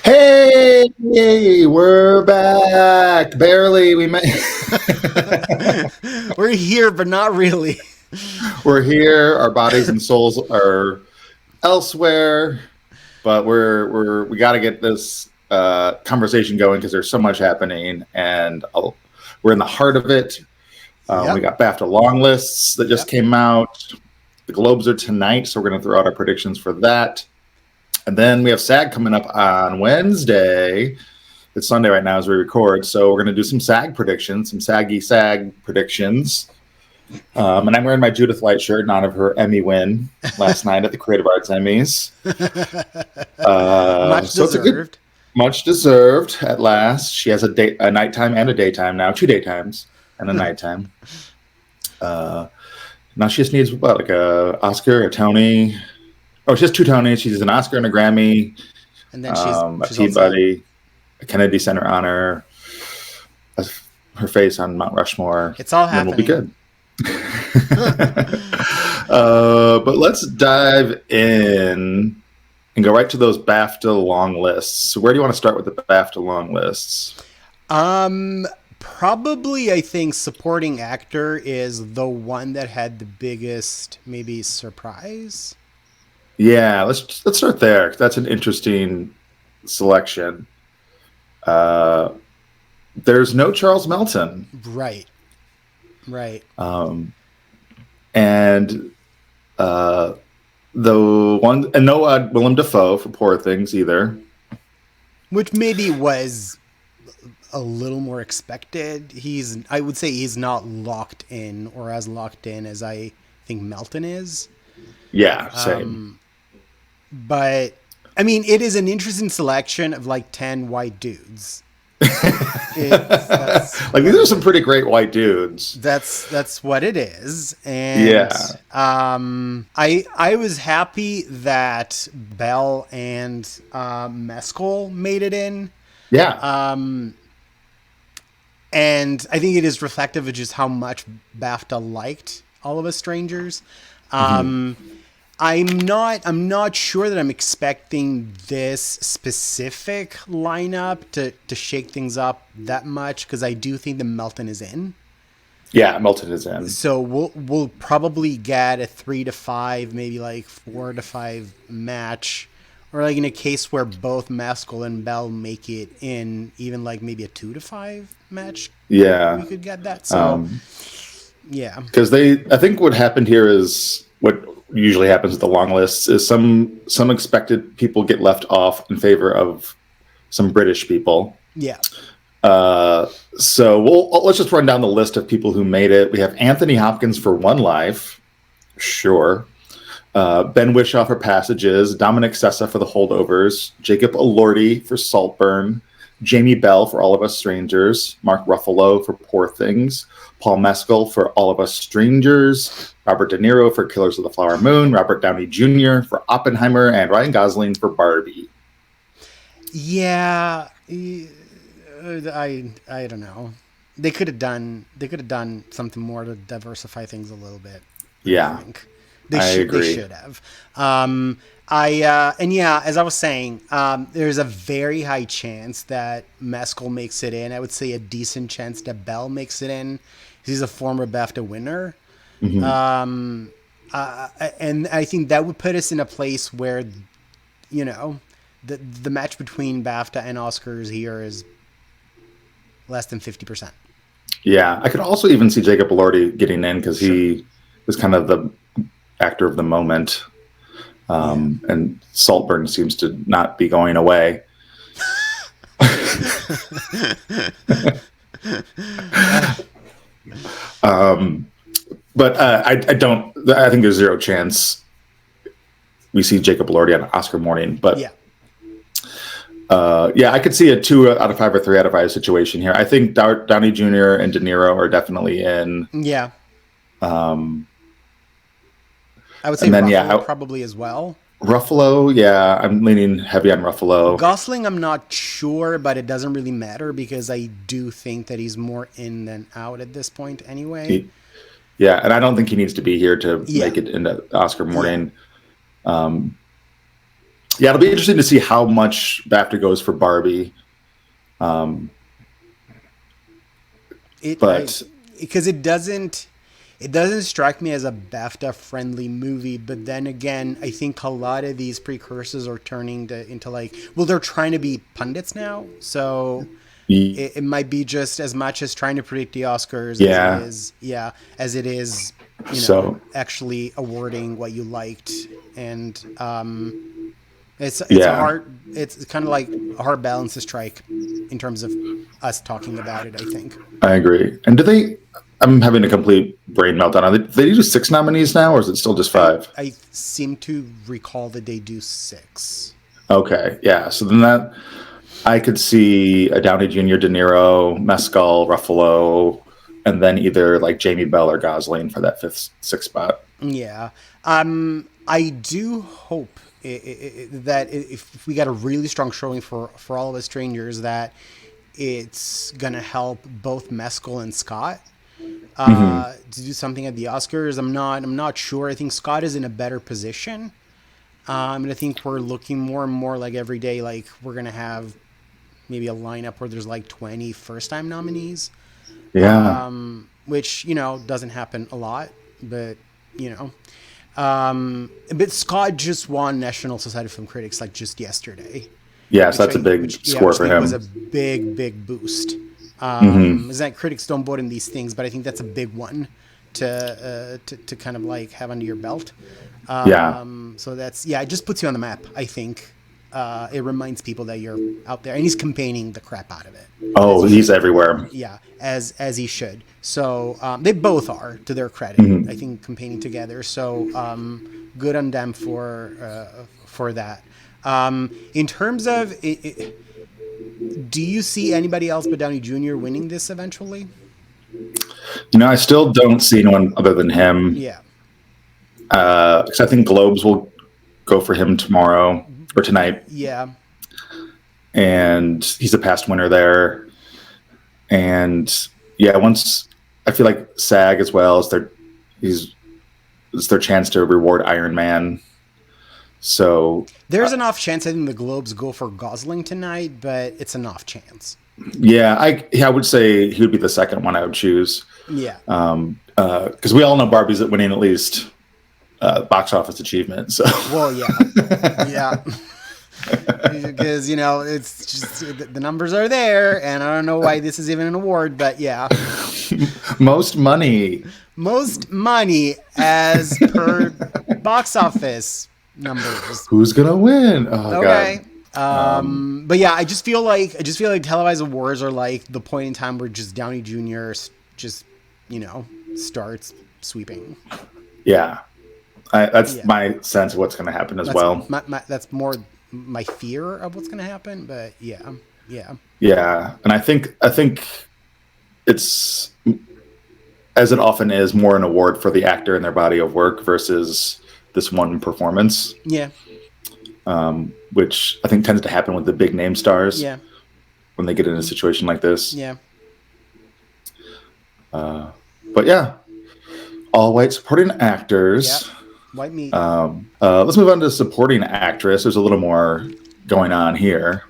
Hey, we're back. Barely. We made. We're here, but not really. We're here. Our bodies and souls are elsewhere, but we got to get this conversation going because there's so much happening, and we're in the heart of it. We Yep. got BAFTA long lists that just Yep. came out. The Globes are tonight, so we're going to throw out our predictions for that. And then we have SAG coming up on Wednesday. It's Sunday right now as we record, so we're going to do some SAG predictions, some saggy SAG predictions. And I'm wearing my Judith Light shirt in honor of her Emmy win last night at the Creative Arts Emmys. Much So it's a good, deserved. much deserved at last. She has a nighttime and a daytime now, 2 daytimes and a nighttime. Now she just needs what, like a Oscar, a Tony. Oh, she has 2 Tonys. She's an Oscar and a Grammy. And then A she's all set. Peabody, a Kennedy Center honor, her face on Mount Rushmore. It's all and then happening. we'll be good. But let's dive in and go right to those BAFTA long lists. So where do you want to start with the BAFTA long lists? Probably I think supporting actor is the one that had the biggest maybe surprise. Yeah, let's start there. That's an interesting selection. There's no Charles Melton. Right. Right. And the one, and no Willem Dafoe for Poor Things either. Which maybe was a little more expected. I would say he's not locked in or as locked in as I think Melton is. Yeah, same. But I mean, it is an interesting selection of like 10 white dudes. Like these are some pretty great white dudes. That's what it is. And Yeah. I was happy that Bell and Mescal made it in. Yeah. And I think it is reflective of just how much BAFTA liked All of Us Strangers. I'm not sure that I'm expecting this specific lineup to shake things up that much because I do think the Melton is in. Yeah, Melton is in. So we'll probably get a 3 to 5, maybe like 4 to 5 match, or like in a case where both Mescal and Bell make it in, even like maybe a 2 to 5 match. Yeah. We could get that. So yeah, because I think what happened here is what usually happens with the long lists is some expected people get left off in favor of some British people. yeah. So let's just run down the list of people who made it. We have Anthony Hopkins for One Life, sure. Ben Whishaw for Passages, Dominic Sessa for The Holdovers, Jacob Elordi for Saltburn, Jamie Bell for All of Us Strangers, Mark Ruffalo for Poor Things, Paul Mescal for All of Us Strangers, Robert De Niro for Killers of the Flower Moon, Robert Downey Jr. for Oppenheimer, and Ryan Gosling for Barbie. Yeah, I don't know. They could have done something more to diversify things a little bit. Yeah, I think I agree. They should have. And yeah, as I was saying, there's a very high chance that Mescal makes it in. I would say a decent chance that Bell makes it in. He's a former BAFTA winner. And I think that would put us in a place where, you know, the match between BAFTA and Oscars here is less than 50%. Yeah, I could also even see Jacob Elordi getting in because he was kind of the actor of the moment. And Saltburn seems to not be going away. But I think there's zero chance we see Jacob Elordi on Oscar morning. But Yeah. I could see a 2 out of 5 or 3 out of 5 situation here. I think Downey Jr. and De Niro are definitely in. Yeah. I would say Ruffalo probably as well. Ruffalo, yeah, I'm leaning heavy on Ruffalo. Gosling, I'm not sure, but it doesn't really matter because I do think that he's more in than out at this point anyway. Yeah, and I don't think he needs to be here to make it into Oscar morning. Yeah, it'll be interesting to see how much BAFTA goes for Barbie. But Because it doesn't strike me as a BAFTA friendly movie, but then again, I think a lot of these precursors are turning into like, well, they're trying to be pundits now, so it might be just as much as trying to predict the Oscars as it is, actually awarding what you liked. And it's kind of like a hard balance to strike in terms of us talking about it, I think. I agree. And I'm having a complete brain meltdown. Are they do 6 nominees now, or is it still just 5? I seem to recall that they do 6. Okay, yeah. So then I could see a Downey Jr., De Niro, Mescal, Ruffalo, and then either like Jamie Bell or Gosling for that 5th, 6th spot. Yeah. I do hope that if we got a really strong showing for All of Us Strangers, that it's gonna help both Mescal and Scott to do something at the Oscars. I'm not sure. I think Scott is in a better position. And I think we're looking more and more like every day, like we're gonna have maybe a lineup where there's like 20 first-time nominees. Yeah. Which doesn't happen a lot, but but Scott just won National Society of Film Critics like just yesterday. Yes, that's a big score for him. It was a big boost. Is that critics don't vote in these things, but I think that's a big one to kind of like have under your belt. So it just puts you on the map, I think. It reminds people that you're out there, and he's campaigning the crap out of it. Oh, he's everywhere. Yeah, as he should. So they both are, to their credit. I think campaigning together. So good on them for that. In terms of, do you see anybody else but Downey Jr. winning this eventually? I still don't see anyone other than him. Yeah. Because I think Globes will go for him tomorrow or tonight. Yeah. And he's a past winner there. And once I feel like SAG as well it's their chance to reward Iron Man. So there's an off chance I think the Globes go for Gosling tonight, but it's an off chance. Yeah, I would say he would be the second one I would choose. Yeah. Because we all know Barbie's at winning at least box office achievement. So well, yeah. Because it's just the numbers are there, and I don't know why this is even an award, but yeah. Most money as per box office numbers. Who's gonna win? Oh, okay. God. But yeah, I just feel like televised awards are like the point in time where just Downey Jr. just starts sweeping. Yeah, that's my sense of what's going to happen as well. That's more my fear of what's going to happen, but yeah. And I think it's, as it often is, more an award for the actor and their body of work versus this one performance. Yeah. Which I think tends to happen with the big name stars. Yeah. When they get in a situation like this. Yeah. But yeah, all white supporting actors. Yep. White meat. Let's move on to supporting actress. There's a little more going on here.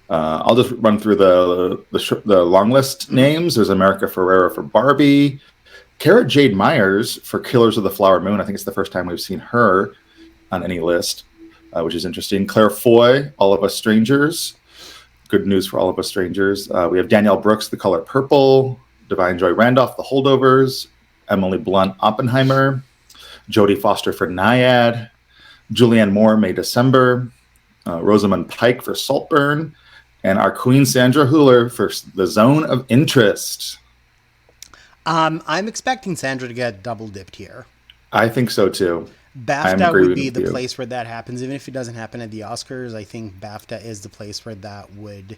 I'll just run through the long list names. There's America Ferrera for Barbie, Cara Jade Myers for Killers of the Flower Moon. I think it's the first time we've seen her on any list, which is interesting. Claire Foy, All of Us Strangers. Good news for All of Us Strangers. We have Danielle Brooks, The Color Purple, Divine Joy Randolph, The Holdovers, Emily Blunt, Oppenheimer, Jodie Foster for Naiad, Julianne Moore, May December, Rosamund Pike for Saltburn, and our queen Sandra Hüller for The Zone of Interest. I'm expecting Sandra to get double dipped here. I think so too. BAFTA would be the place where that happens. Even if it doesn't happen at the Oscars, I think BAFTA is the place where that would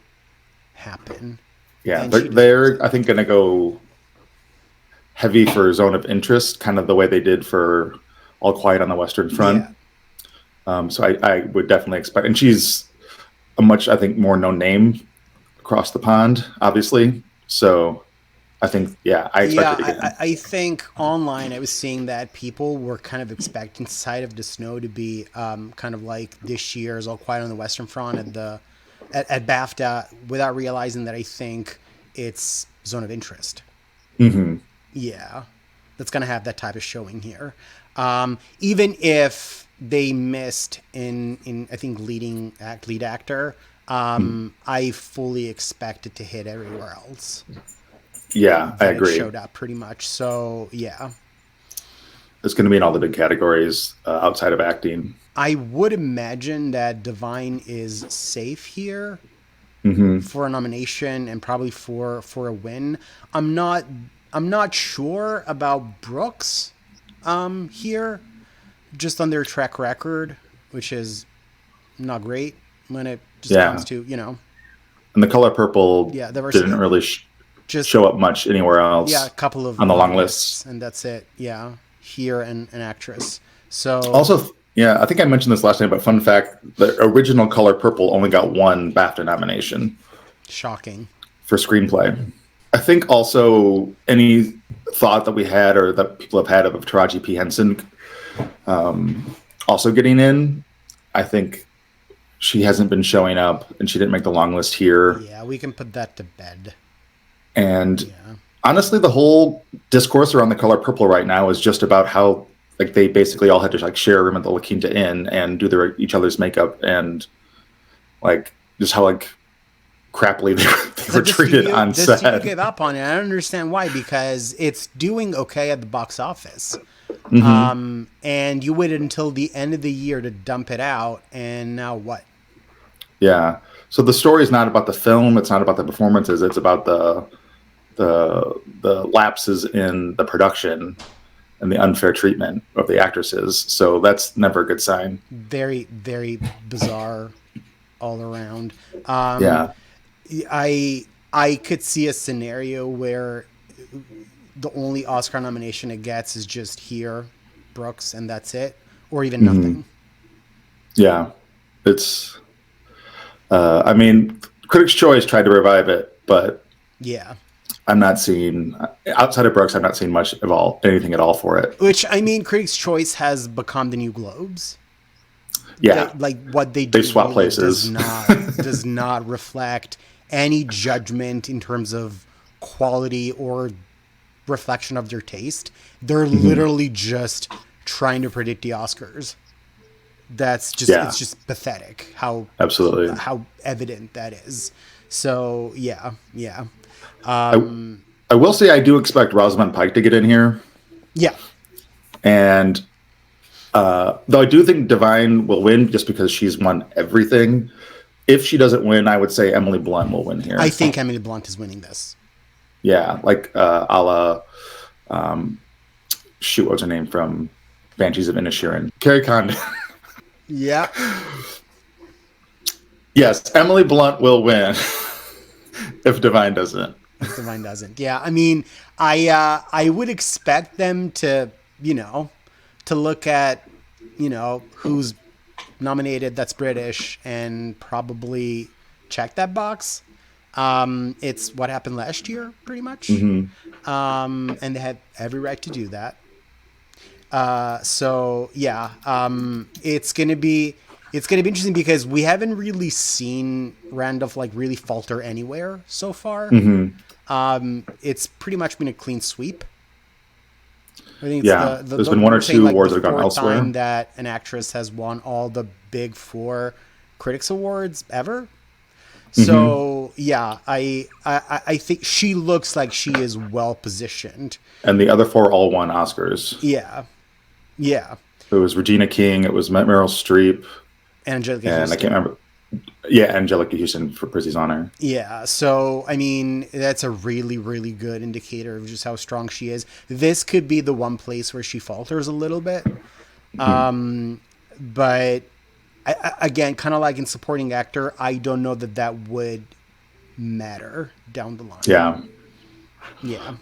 happen. Yeah, they're I think going to go heavy for Zone of Interest, kind of the way they did for All Quiet on the Western Front. Yeah. So I would definitely expect, and she's a much, I think, more known name across the pond, obviously. So I think, yeah, I expect Yeah, her to get in. I think online I was seeing that people were kind of expecting Side of the Snow to be kind of like this year's All Quiet on the Western Front at BAFTA, without realizing that I think it's Zone of Interest. Hmm. Yeah, that's gonna have that type of showing here. Even if they missed in I think lead actor, I fully expect it to hit everywhere else Yeah, I that it agree. showed up pretty much. So yeah, It's going to be in all the big categories outside of acting. I would imagine that Divine is safe here Hmm. for a nomination and probably for a win. I'm not I'm not sure about Brooks here, just on their track record, which is not great when it just comes Yeah. to, And the color purple yeah, there were didn't really just show up much anywhere yeah, a else couple on the of long lists lists. and that's it. Yeah. Here and an actress. So Also, yeah, I think I mentioned this last night, but fun fact, the original color purple only got one BAFTA nomination shocking. for screenplay. I think also any thought that we had or that people have had of Taraji P. Henson also getting in, I think she hasn't been showing up and she didn't make the long list here. Yeah, we can put that to bed. And Yeah. honestly, the whole discourse around the color purple right now is just about how like they basically all had to like share a room at the La Quinta Inn and do their each other's makeup and like just how like crappily they were treated on The studio set. gave up on it. I don't understand why, because it's doing okay at the box office. Hmm. And you waited until the end of the year to dump it out, and now what? Yeah. So the story is not about the film. It's not about the performances. It's about the lapses in the production and the unfair treatment of the actresses. So that's never a good sign. Very, very bizarre all around. Yeah. I could see a scenario where the only Oscar nomination it gets is just here, Brooks, and that's it, or even Hmm. nothing. Yeah. It's. I mean, Critics' Choice tried to revive it, but Yeah. I'm not seeing outside of Brooks. I'm not seeing much of anything at all for it. Which, I mean, Critics' Choice has become the new Globes. Yeah, Like what they they do swap really places. does not reflect any judgment in terms of quality or reflection of their taste. They're Hmm. literally just trying to predict the Oscars. That's just Yeah, it's just pathetic how absolutely. evident that is. So yeah, yeah, I I will say I do expect Rosamund Pike to get in here, yeah. and though I do think Divine will win just because she's won everything. If she doesn't win, I would say Emily Blunt will win I here. think Emily Blunt is winning this. Yeah, like a la shoot, what's her name from Banshees of Inisherin? Carrie Condon. Yeah, Yes, Emily Blunt will win if Divine doesn't. Divine doesn't. Yeah, I mean, I would expect them to to look at who's nominated that's British and probably check that box. It's what happened last year, pretty much, Hmm. and they had every right to do that. So yeah, it's gonna be interesting because we haven't really seen Randolph like really falter anywhere so far. Hmm. It's pretty much been a clean sweep. I think it's Yeah, there's been one we're or saying two like the awards that have gone fourth time elsewhere. that an actress has won all the big four critics awards ever. Hmm. So yeah, I think she looks like she is well positioned. And the other four all won Oscars. Yeah, yeah. It was Regina King, it was Meryl Streep, Angelica and I can't Houston. remember. Yeah, Angelica Houston for Prizzy's Honor. Yeah, so I mean that's a really really good indicator of just how strong she is. This could be the one place where she falters a little bit, Hmm. but again, kind of like in supporting actor, I don't know that that would matter down the line. Yeah. Yeah,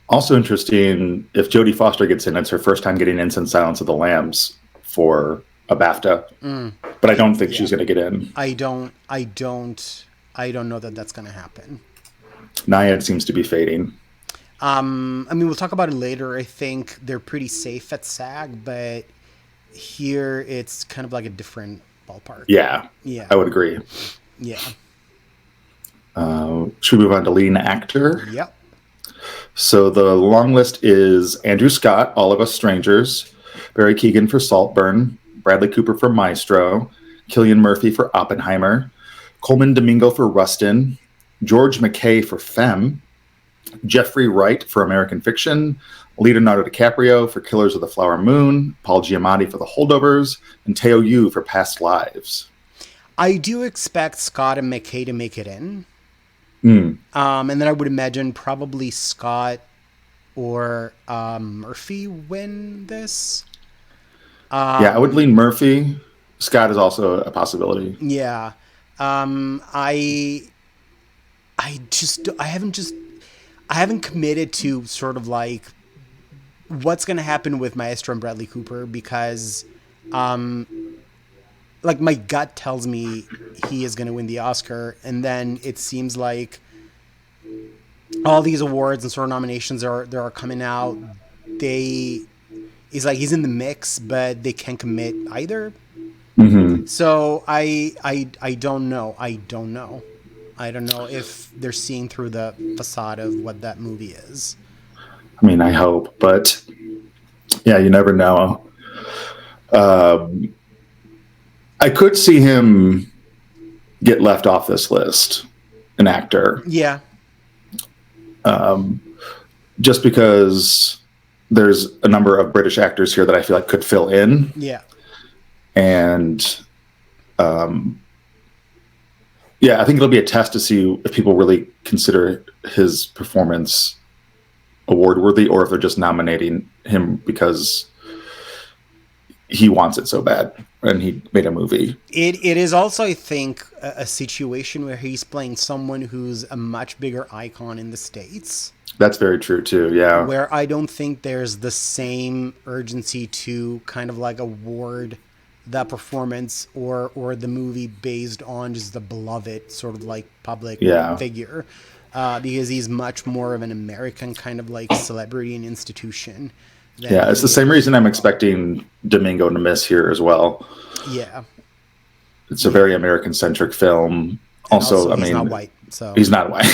Also interesting, if Jodie Foster gets in, it's her first time getting in since Silence of the Lambs for a BAFTA. But I don't think yeah. she's going to get in. I don't know that that's gonna happen. Naiad seems to be fading. I mean, we'll talk about it later. I think they're pretty safe at SAG, but here it's kind of like a different ballpark. Yeah, Yeah. I would agree. Yeah. Should we move on to leading actor? Yep. So the long list is Andrew Scott, All of Us Strangers, Barry Keoghan for Saltburn, Bradley Cooper for Maestro, Cillian Murphy for Oppenheimer, Coleman Domingo for Rustin, George McKay for Femme, Jeffrey Wright for American Fiction, Leonardo DiCaprio for Killers of the Flower Moon, Paul Giamatti for The Holdovers, and Teo Yu for Past Lives. I do expect Scott and McKay to make it in. Mm. And then I would imagine probably Scott or Murphy win this. Yeah, I would lean Murphy. Scott is also a possibility. Yeah. I haven't committed to sort of like what's going to happen with Maestro and Bradley Cooper because like my gut tells me he is going to win the Oscar, and then it seems like all these awards and sort of nominations are coming out. He's in the mix, but they can't commit either. Mm-hmm. So I don't know. I don't know if they're seeing through the facade of what that movie is. I mean, I hope, but yeah, you never know. I could see him get left off this list, an actor. Yeah. Just because there's a number of British actors here that I feel like could fill in. Yeah. And yeah, I think it'll be a test to see if people really consider his performance award worthy or if they're just nominating him because he wants it so bad and he made a movie. It is also, I think, a situation where he's playing someone who's a much bigger icon in the States. That's very true too, yeah. Where I don't think there's the same urgency to kind of like award that performance or the movie based on just the beloved sort of like public figure. Because he's much more of an American kind of like celebrity and institution. Yeah, it's the same reason I'm expecting Domingo to miss here as well. Yeah. It's a very American-centric film. Also, I mean, he's not white, so he's not white,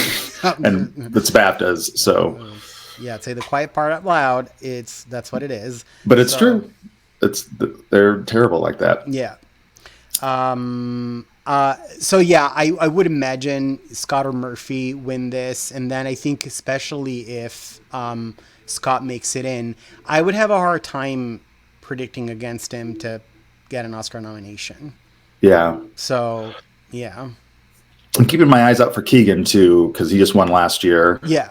and it's BAFTAs, so yeah. Say the quiet part out loud. That's what it is. But it's true. They're terrible like that. Yeah. So yeah, I would imagine Scott or Murphy win this, and then I think especially if Scott makes it in, I would have a hard time predicting against him to get an Oscar nomination. Yeah. So yeah. I'm keeping my eyes out for Keoghan too, because he just won last year. Yeah.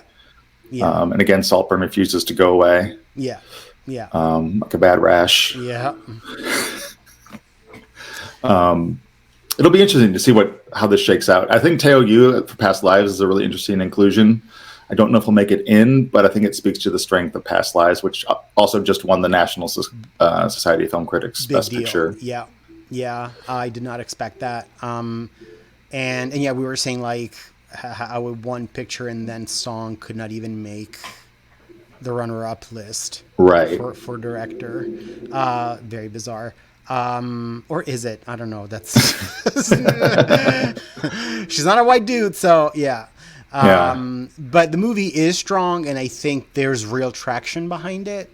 Yeah. And again, Saltburn refuses to go away. Yeah. Yeah. Like a bad rash. Yeah. It'll be interesting to see how this shakes out. I think Teo Yu for Past Lives is a really interesting inclusion. I don't know if he'll make it in, but I think it speaks to the strength of Past Lives, which also just won the National Society of Film Critics Best Picture. Yeah. Yeah. I did not expect that. And yeah, we were saying like how one picture and then song could not even make the runner-up list, right? For director. Very bizarre. Or is it? I don't know. That's she's not a white dude, so yeah. But the movie is strong, and I think there's real traction behind it.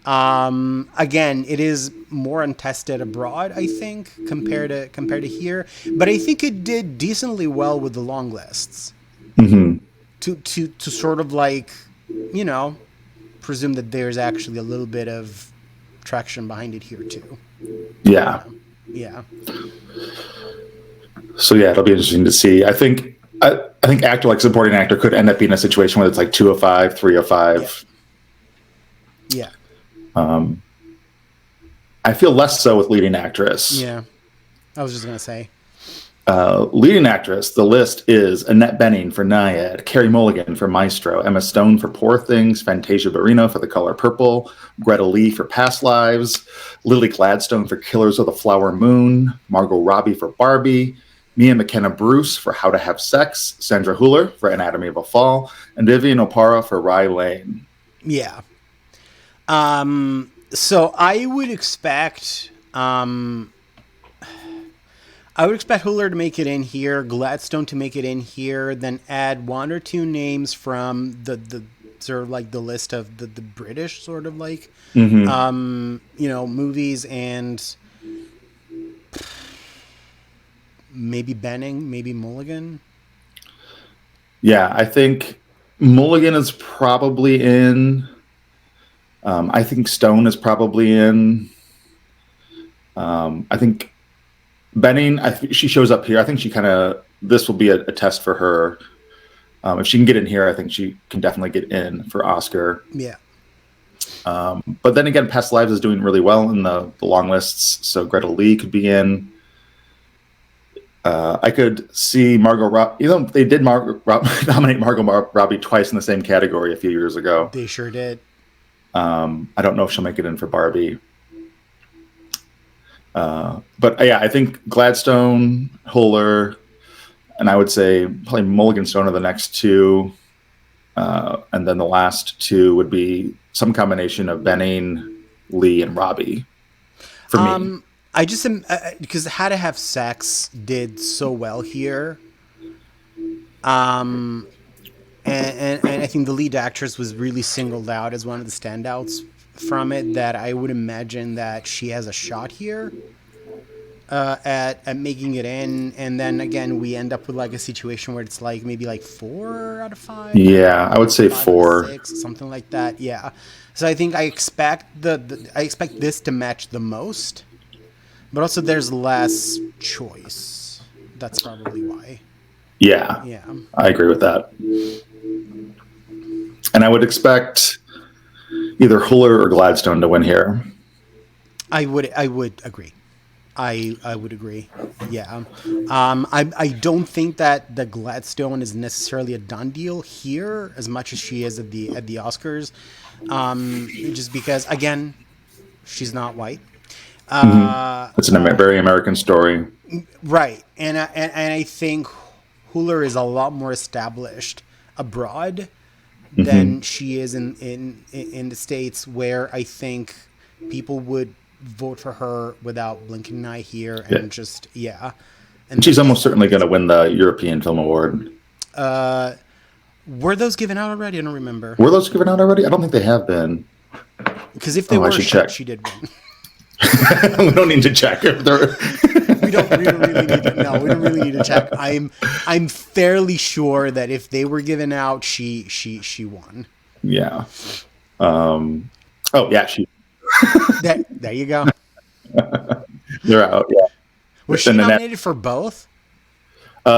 Again, it is more untested abroad, I think, compared to here. But I think it did decently well with the long lists. Mm-hmm. To sort of like, presume that there's actually a little bit of traction behind it here too. Yeah. Yeah. So yeah, it'll be interesting to see. I think actor, like supporting actor, could end up being a situation where it's like 2 of 5, 3 of 5. Yeah. I feel less so with leading actress. Yeah. I was just gonna say. Leading actress, the list is Annette Bening for Naiad, Carey Mulligan for Maestro, Emma Stone for Poor Things, Fantasia Barrino for The Color Purple, Greta Lee for Past Lives, Lily Gladstone for Killers of the Flower Moon, Margot Robbie for Barbie, Mia McKenna Bruce for How to Have Sex, Sandra Hüller for Anatomy of a Fall, and Vivian Oparah for Rye Lane. Yeah. So I would expect Hüller to make it in here, Gladstone to make it in here, then add one or two names from the sort of like the list of the British sort of like movies, and maybe Benning, maybe Mulligan. Yeah, I think Mulligan is probably in. I think Stone is probably in. I think Benning, she shows up here. I think this will be a test for her. If she can get in here, I think she can definitely get in for Oscar. Yeah. But then again, Past Lives is doing really well in the long lists, so Greta Lee could be in. I could see Margot Robbie. They did nominate Margot Robbie twice in the same category a few years ago. They sure did. I don't know if she'll make it in for Barbie. But yeah, I think Gladstone, Hüller, and I would say probably Mulligan Stone are the next two. And then the last two would be some combination of Benning, Lee, and Robbie for me. I just am because How to Have Sex did so well here. And I think the lead actress was really singled out as one of the standouts from it, that I would imagine that she has a shot here at making it in. And then again, we end up with like a situation where it's like maybe like 4 out of 5. Yeah, I would say 4. 6, something like that. Yeah. So I think I expect I expect this to match the most, but also there's less choice. That's probably why. Yeah. I agree with that. And I would expect either Hüller or Gladstone to win here. I would agree. I would agree. Yeah. I don't think that the Gladstone is necessarily a done deal here as much as she is at the Oscars. Just because, again, she's not white. It's a very American story. Right. And I think Hüller is a lot more established abroad than she is in the States, where I think people would vote for her without blinking an eye here, and And she's almost certainly going to win the European Film Award. Were those given out already? I don't remember. Were those given out already? I don't think they have been. Because if they were, she did win. We don't need to check if they're. We don't really need to. No, we don't really need to check. I'm fairly sure that if they were given out, she won. Yeah. She. There you go. They're out. Yeah. Was she nominated for both?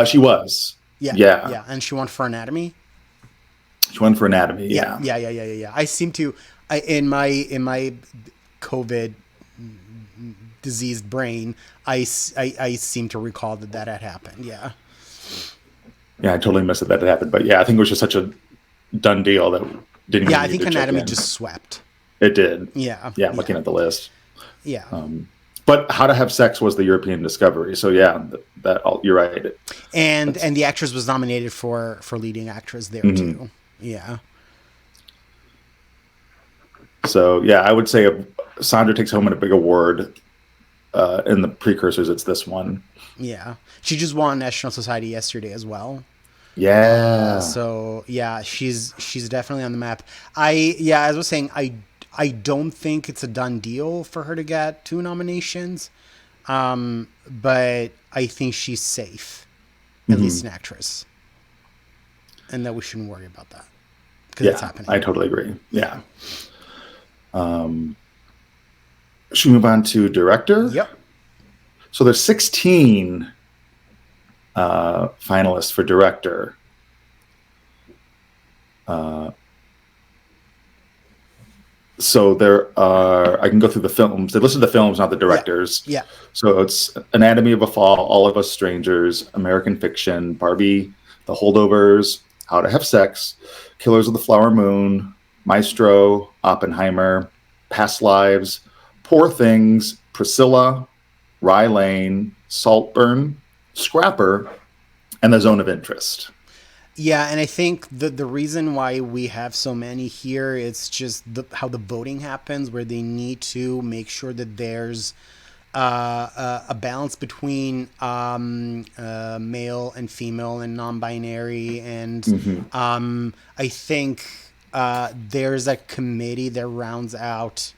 She was. Yeah. And she won for Anatomy. She won for Anatomy. Yeah. I seem to. In my COVID diseased brain, I seem to recall that had happened. Yeah. Yeah, I totally missed that happened, but yeah, I think it was just such a done deal that didn't. Yeah, I think Anatomy just swept. It did. Yeah. Yeah, looking at the list. Yeah. But How to Have Sex was the European discovery, so yeah, you're right. And the actress was nominated for leading actress there too. Yeah. So yeah, I would say if Sandra takes home a big award in the precursors, it's this one. Yeah, she just won National Society yesterday as well. Yeah. So yeah, she's definitely on the map. As I was saying, I don't think it's a done deal for her to get 2 nominations, but I think she's safe, at least an actress, and that we shouldn't worry about that because it's happening. I totally agree. Yeah. Should we move on to director? Yep. So there's 16 finalists for director. So there are, I can go through the films. They listed the films, not the directors. Yeah. So it's Anatomy of a Fall, All of Us Strangers, American Fiction, Barbie, The Holdovers, How to Have Sex, Killers of the Flower Moon, Maestro, Oppenheimer, Past Lives, Poor Things, Priscilla, Rye Lane, Saltburn, Scrapper, and the Zone of Interest. Yeah, and I think the reason why we have so many here, it's just how the voting happens, where they need to make sure that there's a balance between male and female and non-binary, and I think there's a committee that rounds out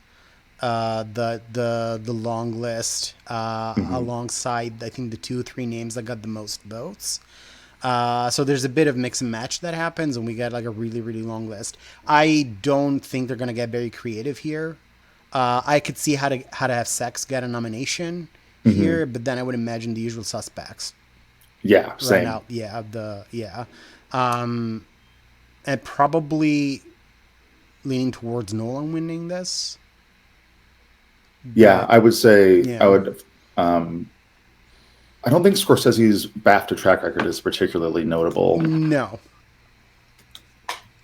the long list alongside, I think, the 2 or 3 names that got the most votes. So there's a bit of mix and match that happens, and we get like a really, really long list. I don't think they're going to get very creative here. I could see how to have sex get a nomination here, but then I would imagine the usual suspects. Yeah, same. Right now, and probably leaning towards Nolan winning this. Yeah, I would say Yeah. I would. I don't think Scorsese's BAFTA track record is particularly notable. No.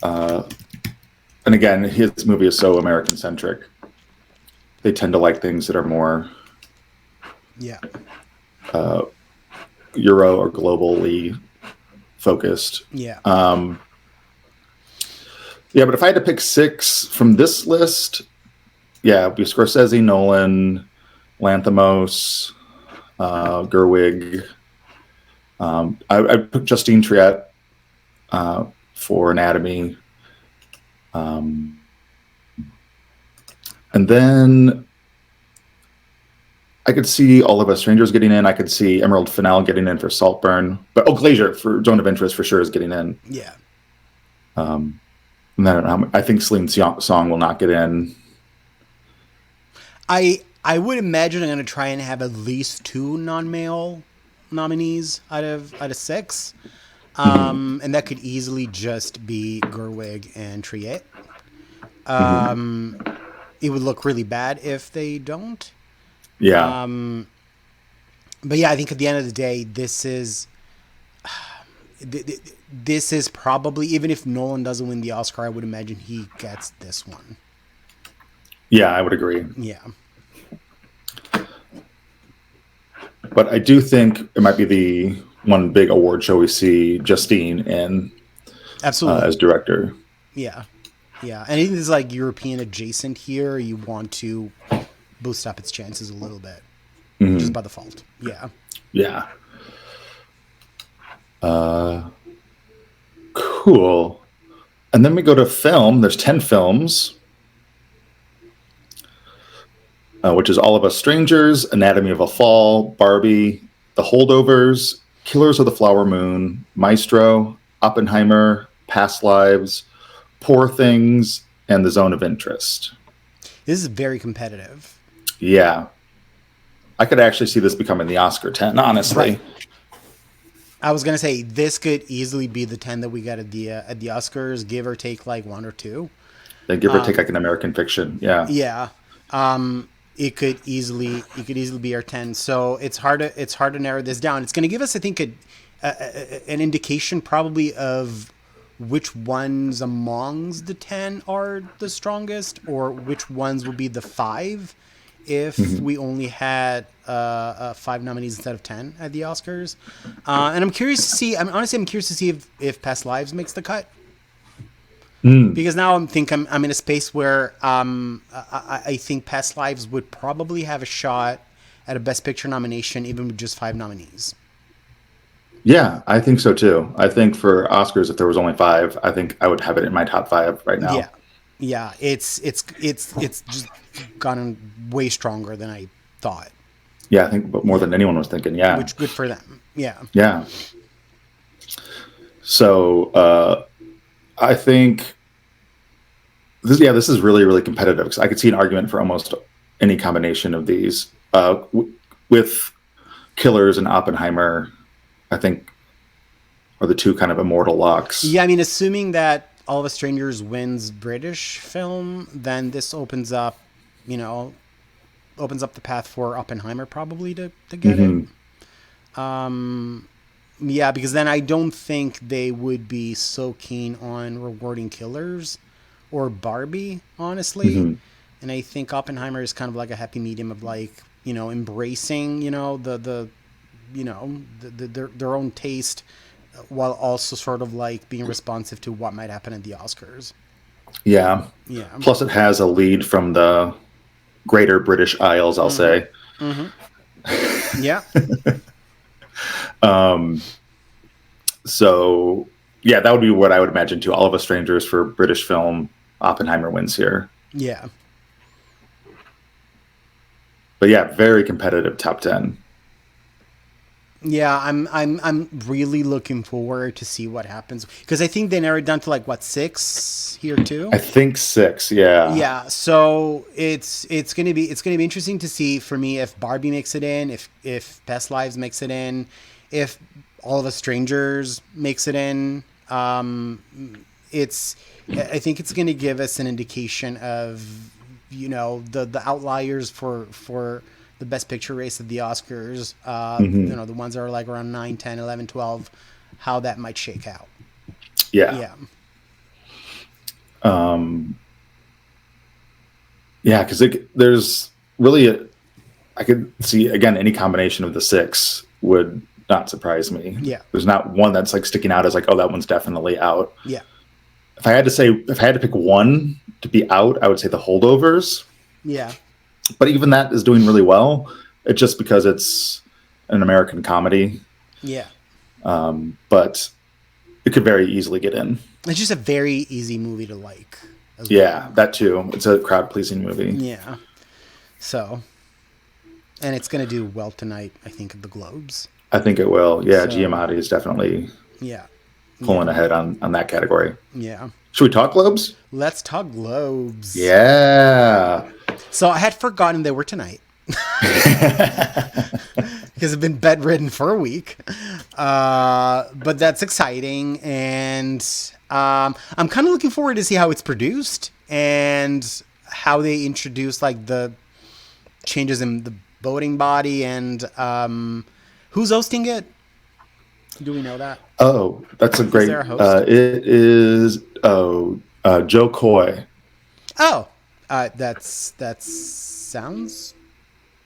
And again, his movie is so American centric. They tend to like things that are more Yeah. Euro or globally focused. Yeah. Yeah, but if I had to pick 6 from this list, yeah, it'd be Scorsese, Nolan, Lanthimos, Gerwig. I'd put Justine Triet for Anatomy. And then I could see All of Us Strangers getting in. I could see Emerald Fennell getting in for Saltburn. But Glacier for Zone of Interest for sure is getting in. Yeah. And then I think Celine Song will not get in. I would imagine I'm going to try and have at least 2 non-male nominees out of 6. And that could easily just be Gerwig and Triet. It would look really bad if they don't. Yeah. But yeah, I think at the end of the day, this is probably, even if Nolan doesn't win the Oscar, I would imagine he gets this one. Yeah, I would agree. Yeah. But I do think it might be the one big award show we see Justine in. Absolutely. As director. Yeah. Yeah. Anything that's like European adjacent here, you want to boost up its chances a little bit. Just by default. Yeah. Yeah. Cool. And then we go to film. There's 10 films. Which is All of Us Strangers, Anatomy of a Fall, Barbie, The Holdovers, Killers of the Flower Moon, Maestro, Oppenheimer, Past Lives, Poor Things, and The Zone of Interest. This is very competitive. Yeah. I could actually see this becoming the Oscar 10, honestly. Right. I was going to say, this could easily be the 10 that we got at the Oscars, give or take like 1 or 2. Then give or take like an American Fiction. Yeah. Yeah. It could easily be our 10. So it's hard to narrow this down. It's going to give us, I think, an indication probably of which ones amongst the 10 are the strongest, or which ones will be the 5 if we only had 5 nominees instead of 10 at the Oscars. And I'm curious to see. I'm curious to see if Past Lives makes the cut. Because now I'm in a space where I think Past Lives would probably have a shot at a Best Picture nomination, even with just 5 nominees. Yeah, I think so too. I think for Oscars, if there was only 5, I think I would have it in my top 5 right now. Yeah. It's just gotten way stronger than I thought. Yeah, I think more than anyone was thinking. Yeah, Which good for them. Yeah. Yeah. So I think this is really, really competitive, because I could see an argument for almost any combination of these. With Killers and Oppenheimer, I think, are the 2 kind of immortal locks. Yeah, I mean, assuming that All of Us Strangers wins British film, then this opens up the path for Oppenheimer probably to get it. Yeah, because then I don't think they would be so keen on rewarding Killers or Barbie, honestly. And I think Oppenheimer is kind of like a happy medium of like, embracing, the their own taste, while also sort of like being responsive to what might happen at the Oscars. Yeah. Yeah. Plus, it has a lead from the Greater British Isles, I'll say. Yeah. So, yeah, that would be what I would imagine too. All of Us Strangers for British film. Oppenheimer wins here. Yeah. But yeah, very competitive top 10. Yeah, I'm really looking forward to see what happens, because I think they narrowed down to like what, 6 here too. I think 6. Yeah. Yeah, so it's gonna be interesting to see for me if Barbie makes it in, if Past Lives makes it in, if All of Us Strangers makes it in. I think it's gonna give us an indication of the outliers for the best picture race of the Oscars, the ones that are like around 9, 10, 11, 12, how that might shake out. Yeah. Yeah, because there's really I could see, again, any combination of the 6 would not surprise me. Yeah. There's not one that's like sticking out as like, oh, that one's definitely out. Yeah. If I had to pick one to be out, I would say The Holdovers. Yeah. But even that is doing really well. It's just because it's an American comedy. Yeah. But it could very easily get in. It's just a very easy movie to like. Yeah, that too. It's a crowd-pleasing movie. Yeah. So, and it's going to do well tonight, I think, at the Globes. I think it will. Yeah, So, Giamatti is definitely Yeah. pulling ahead on that category. Yeah. Should we talk Globes? Let's talk Globes. Yeah. So I had forgotten they were tonight. Because I've been bedridden for a week. But that's exciting. And I'm kind of looking forward to see how it's produced and how they introduce like the changes in the voting body and who's hosting it. Do we know that? Oh, that's a great. there a host? It is Joe Coy. Oh, that sounds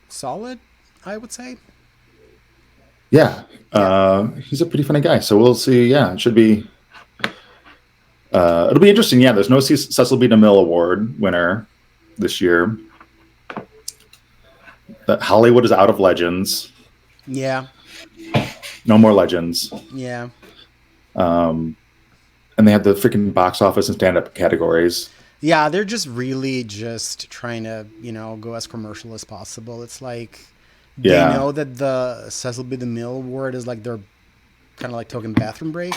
solid, I would say. Yeah, he's a pretty funny guy. So we'll see. Yeah, it should be. It'll be interesting. Yeah, there's no Cecil B. DeMille Award winner this year. Hollywood is out of Legends. Yeah. No more Legends. Yeah. And they have the freaking box office and stand-up categories. Yeah, they're just really just trying to, go as commercial as possible. It's like they know that the Cecil B. DeMille Award is like their kind of like token bathroom break.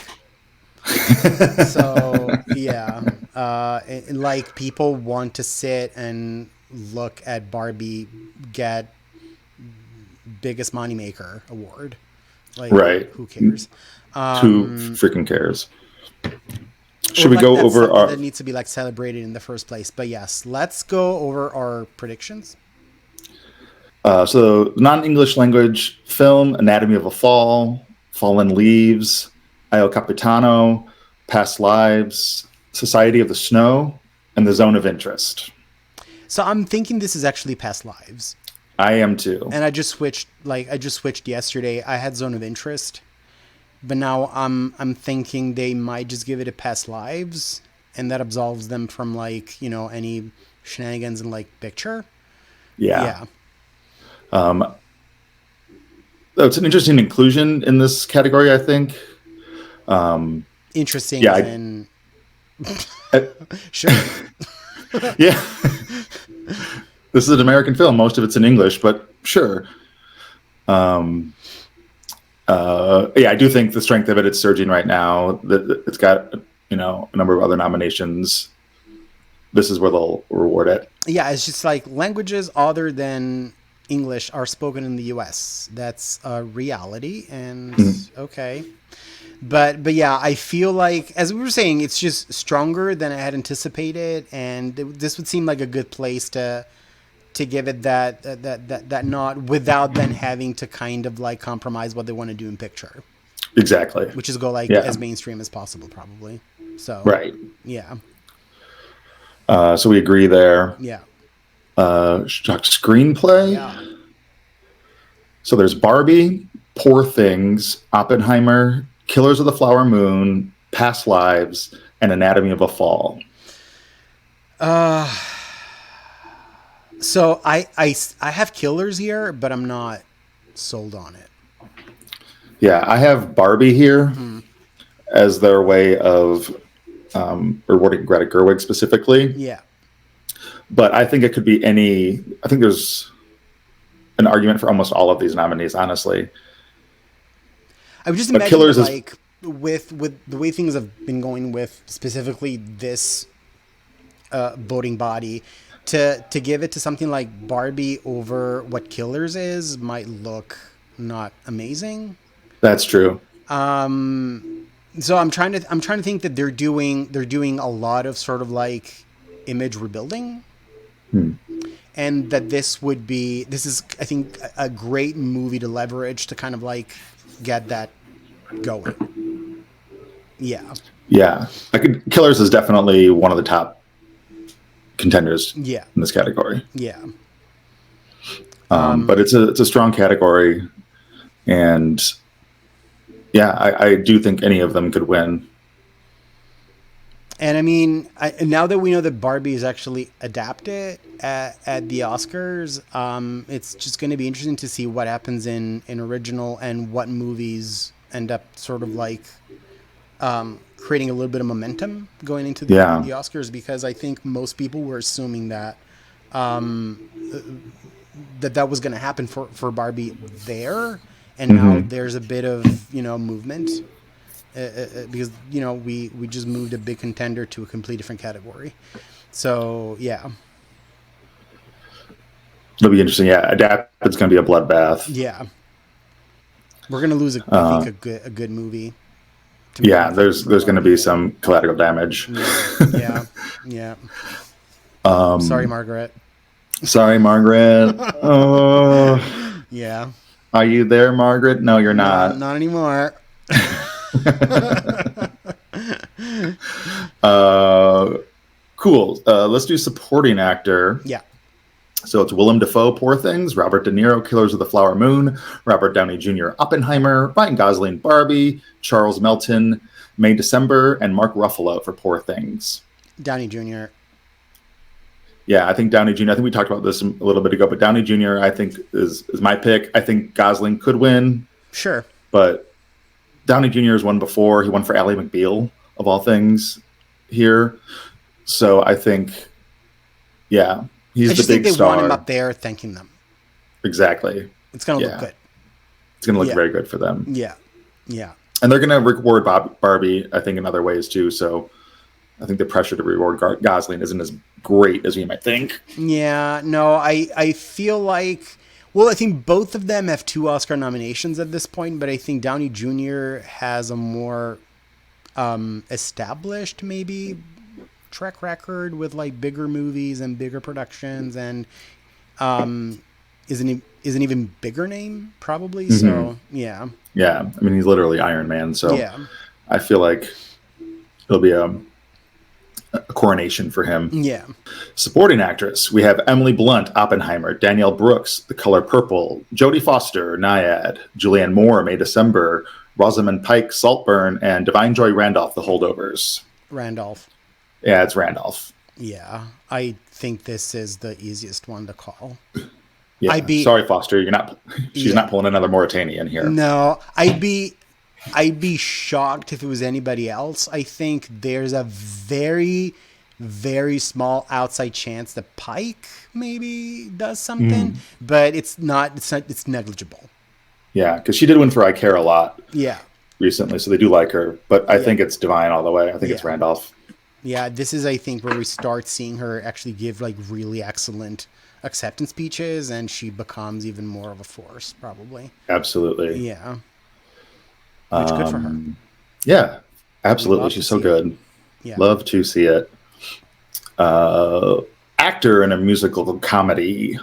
So, yeah. And like people want to sit and look at Barbie get biggest moneymaker award. Like, right. Who cares? Who freaking cares? Should we go over our... that needs to be like celebrated in the first place. But yes, let's go over our predictions. So non-English language film, Anatomy of a Fall, Fallen Leaves, Io Capitano, Past Lives, Society of the Snow, and The Zone of Interest. So I'm thinking this is actually Past Lives. I am too. And I just switched yesterday. I had Zone of Interest. But now I'm thinking they might just give it a Past Lives, and that absolves them from like, any shenanigans in like picture. Yeah. It's an interesting inclusion in this category, I think. Interesting. Yeah. Sure. Yeah. This is an American film. Most of it's in English, but sure. I do think the strength of it's surging right now. That it's got, a number of other nominations. This is where they'll reward it. Yeah, it's just like languages other than English are spoken in the U.S. That's a reality, and okay. But yeah, I feel like, as we were saying, it's just stronger than I had anticipated, and this would seem like a good place to give it that nod without then having to kind of like compromise what they want to do in picture. Exactly. Which is go like as mainstream as possible, probably. So right. Yeah. So we agree there. Yeah. Screenplay. Yeah. So there's Barbie, Poor Things, Oppenheimer, Killers of the Flower Moon, Past Lives, and Anatomy of a Fall. So I have Killers here, but I'm not sold on it. Yeah, I have Barbie here as their way of rewarding Greta Gerwig specifically. Yeah. But I think it could be any. I think there's an argument for almost all of these nominees, honestly. I would just But imagine Killers that, is- like with the way things have been going with specifically this voting body, to give it to something like Barbie over what Killers is might look not amazing. That's true. So I'm trying to think that they're doing a lot of sort of like image rebuilding. And that this is, I think, a great movie to leverage to kind of like get that going. Yeah. Yeah, Killers is definitely one of the top contenders in this category. Yeah. But it's a strong category, and yeah, I do think any of them could win. And I mean, now that we know that Barbie is actually adapted at the Oscars, it's just going to be interesting to see what happens in original and what movies end up sort of like creating a little bit of momentum going into the Oscars, because I think most people were assuming that that was going to happen for Barbie there, and now there's a bit of movement. Because we just moved a big contender to a completely different category, so yeah, it'll be interesting. Yeah, Adapted's going to be a bloodbath. Yeah, we're gonna lose I think a good movie. Yeah, there's going to be some collateral damage. Yeah. Sorry, Margaret. Sorry, Margaret. Yeah. Are you there, Margaret? No, you're not. Not anymore. Cool. Let's do supporting actor. Yeah. So it's Willem Dafoe, Poor Things, Robert De Niro, Killers of the Flower Moon, Robert Downey Jr., Oppenheimer, Ryan Gosling, Barbie, Charles Melton, May December, and Mark Ruffalo for Poor Things. Downey Jr. Yeah, I think Downey Jr. I think we talked about this a little bit ago, but Downey Jr. I think is my pick. I think Gosling could win. Sure. But Downey Jr. has won before. He won for Ally McBeal, of all things, here. So I think, yeah, he's the big star. I just think they want him up there thanking them. Exactly. It's going to look good. It's going to look very good for them. Yeah. Yeah. And they're going to reward Barbie, I think, in other ways, too. So I think the pressure to reward Gosling isn't as great as you might think. Yeah. No, I feel like... Well, I think both of them have 2 Oscar nominations at this point, but I think Downey Jr. has a more established, maybe, track record with like bigger movies and bigger productions, and is an even bigger name probably. Mm-hmm. So yeah. Yeah, I mean he's literally Iron Man, so yeah. I feel like it'll be a coronation for him. Yeah. Supporting actress, we have Emily Blunt, Oppenheimer, Danielle Brooks, The Color Purple, Jodie Foster, Nyad, Julianne Moore, May December, Rosamund Pike, Saltburn, and Divine Joy Randolph, The Holdovers. Randolph. Yeah, it's Randolph. Yeah, I think this is the easiest one to call. Yeah. Sorry, Foster, you're not. She's not pulling another Mauritanian here. No, I'd be shocked if it was anybody else. I think there's a very, very small outside chance that Pike maybe does something, but it's negligible. Yeah, because she did win for I Care a Lot. Yeah. Recently, so they do like her, but I think it's Divine all the way. I think it's Randolph. Yeah, this is, I think, where we start seeing her actually give like really excellent acceptance speeches, and she becomes even more of a force, probably. Absolutely. Yeah. Which good for her. Yeah, absolutely. She's so good. Yeah. Love to see it. Actor in a musical comedy.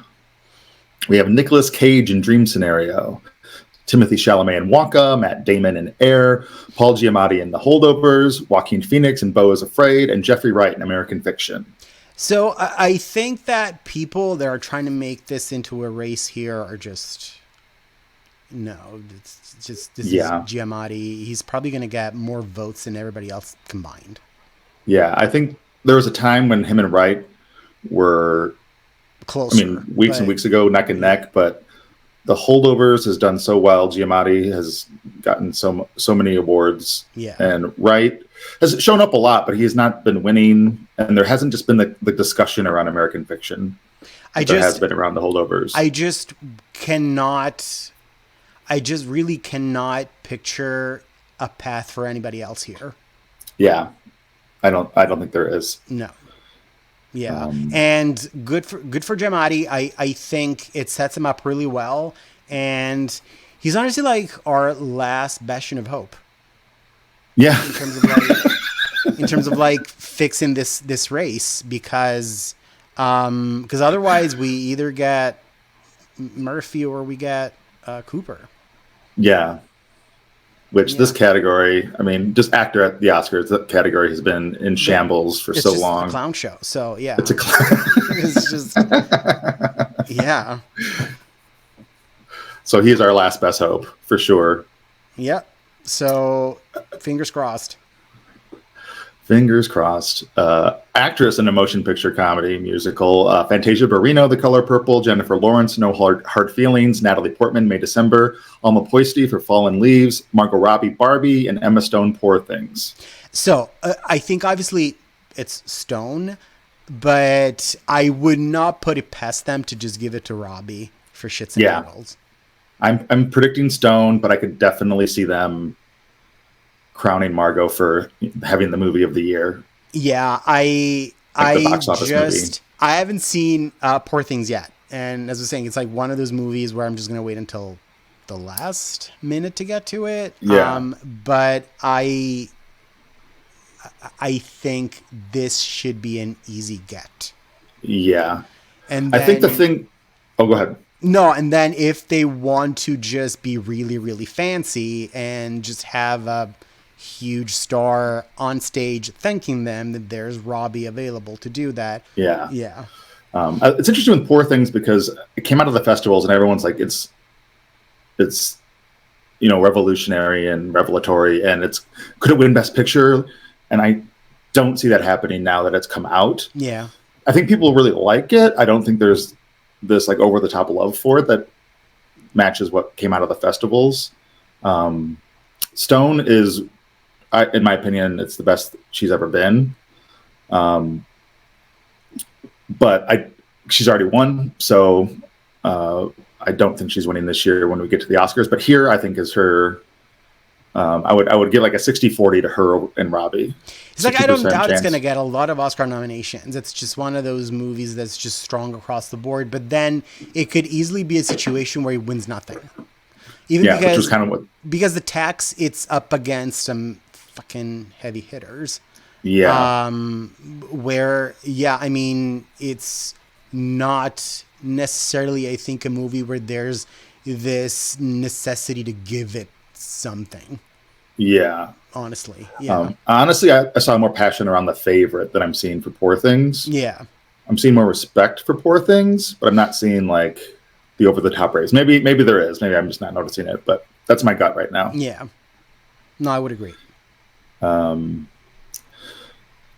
We have Nicolas Cage in Dream Scenario, Timothée Chalamet in Wonka, Matt Damon in Air, Paul Giamatti in The Holdovers, Joaquin Phoenix in Beau is Afraid, and Jeffrey Wright in American Fiction. So I think that people that are trying to make this into a race here are just no, it's just this Yeah. is Giamatti. He's probably going to get more votes than everybody else combined. Yeah, I think there was a time when him and Wright were, I Closer, mean, weeks and but weeks ago, neck and yeah, neck, but the Holdovers has done so well. Giamatti has gotten so many awards, yeah. and Wright has shown up a lot, but he has not been winning, and there hasn't just been the discussion around American fiction I that there has just, been around the Holdovers. I just cannot. I just really cannot picture a path for anybody else here. Yeah, I don't think there is. No. Yeah, Um, and good for Giamatti. I think it sets him up really well, and he's honestly like our last bastion of hope yeah, in terms of like fixing this race because otherwise we either get Murphy or we get Cooper. yeah. Which this Yeah, category, I mean, just actor at the Oscars, that category has been in shambles for it's so just a long. clown show. So It's yeah, a cl- it's just yeah, So he's our last best hope for sure. yeah. So fingers crossed. Fingers crossed. Actress in a motion picture comedy musical: Fantasia Barrino, The Color Purple; Jennifer Lawrence, No Hard Feelings; Natalie Portman, May December; Alma Poisty for Fallen Leaves; Margot Robbie, Barbie; and Emma Stone, Poor Things. So I think obviously it's Stone, but I would not put it past them to just give it to Robbie for shits and Yeah, giggles. I'm predicting Stone, but I could definitely see them crowning Margot for having the movie of the year, Yeah, like the I box office movie. just I haven't seen Poor Things yet, and as I was saying, it's like one of those movies where I'm just gonna wait until the last minute to get to it. Yeah, But I think this should be an easy get, yeah. and I think the then. thing. Oh, go ahead. No, and then if they want to just be really, really fancy and just have a huge star on stage thanking them, that there's Robbie available to do that. Yeah. Yeah. It's interesting with Poor Things because it came out of the festivals and everyone's like, it's revolutionary and revelatory, and could it win Best Picture? And I don't see that happening now that it's come out. Yeah. I think people really like it. I don't think there's this like over the top love for it that matches what came out of the festivals. Stone is, in my opinion, it's the best she's ever been. But she's already won, so I don't think she's winning this year when we get to the Oscars. But here, I think is her. I would give like a 60-40 to her and Robbie. It's like I don't 60% doubt it's chance. going to get a lot of Oscar nominations. It's just one of those movies that's just strong across the board. But then it could easily be a situation where he wins nothing. Even Yeah, which was kind of what. because the tax, it's up against some fucking heavy hitters. Yeah, Where, yeah, I mean, it's not necessarily, I think, a movie where there's this necessity to give it something. yeah. Honestly, yeah, Honestly, I saw more passion around The Favorite than I'm seeing for Poor Things. yeah, I'm seeing more respect for Poor Things, but I'm not seeing like the over the top race. Maybe there is. Maybe I'm just not noticing it, but that's my gut right now. yeah. No, I would agree.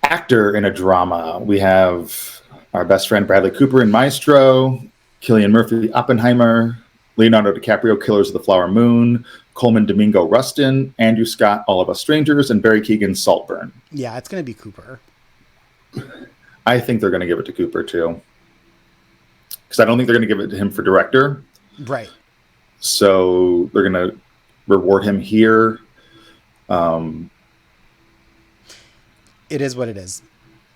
Actor in a drama, we have our best friend Bradley Cooper in Maestro, Cillian Murphy Oppenheimer, Leonardo DiCaprio Killers of the Flower Moon, Coleman Domingo Rustin, Andrew Scott All of Us Strangers, and Barry Keoghan Saltburn. Yeah, it's gonna be Cooper. I think they're going to give it to Cooper too, because I don't think they're going to give it to him for director. Right. So they're going to reward him here. It is what it is.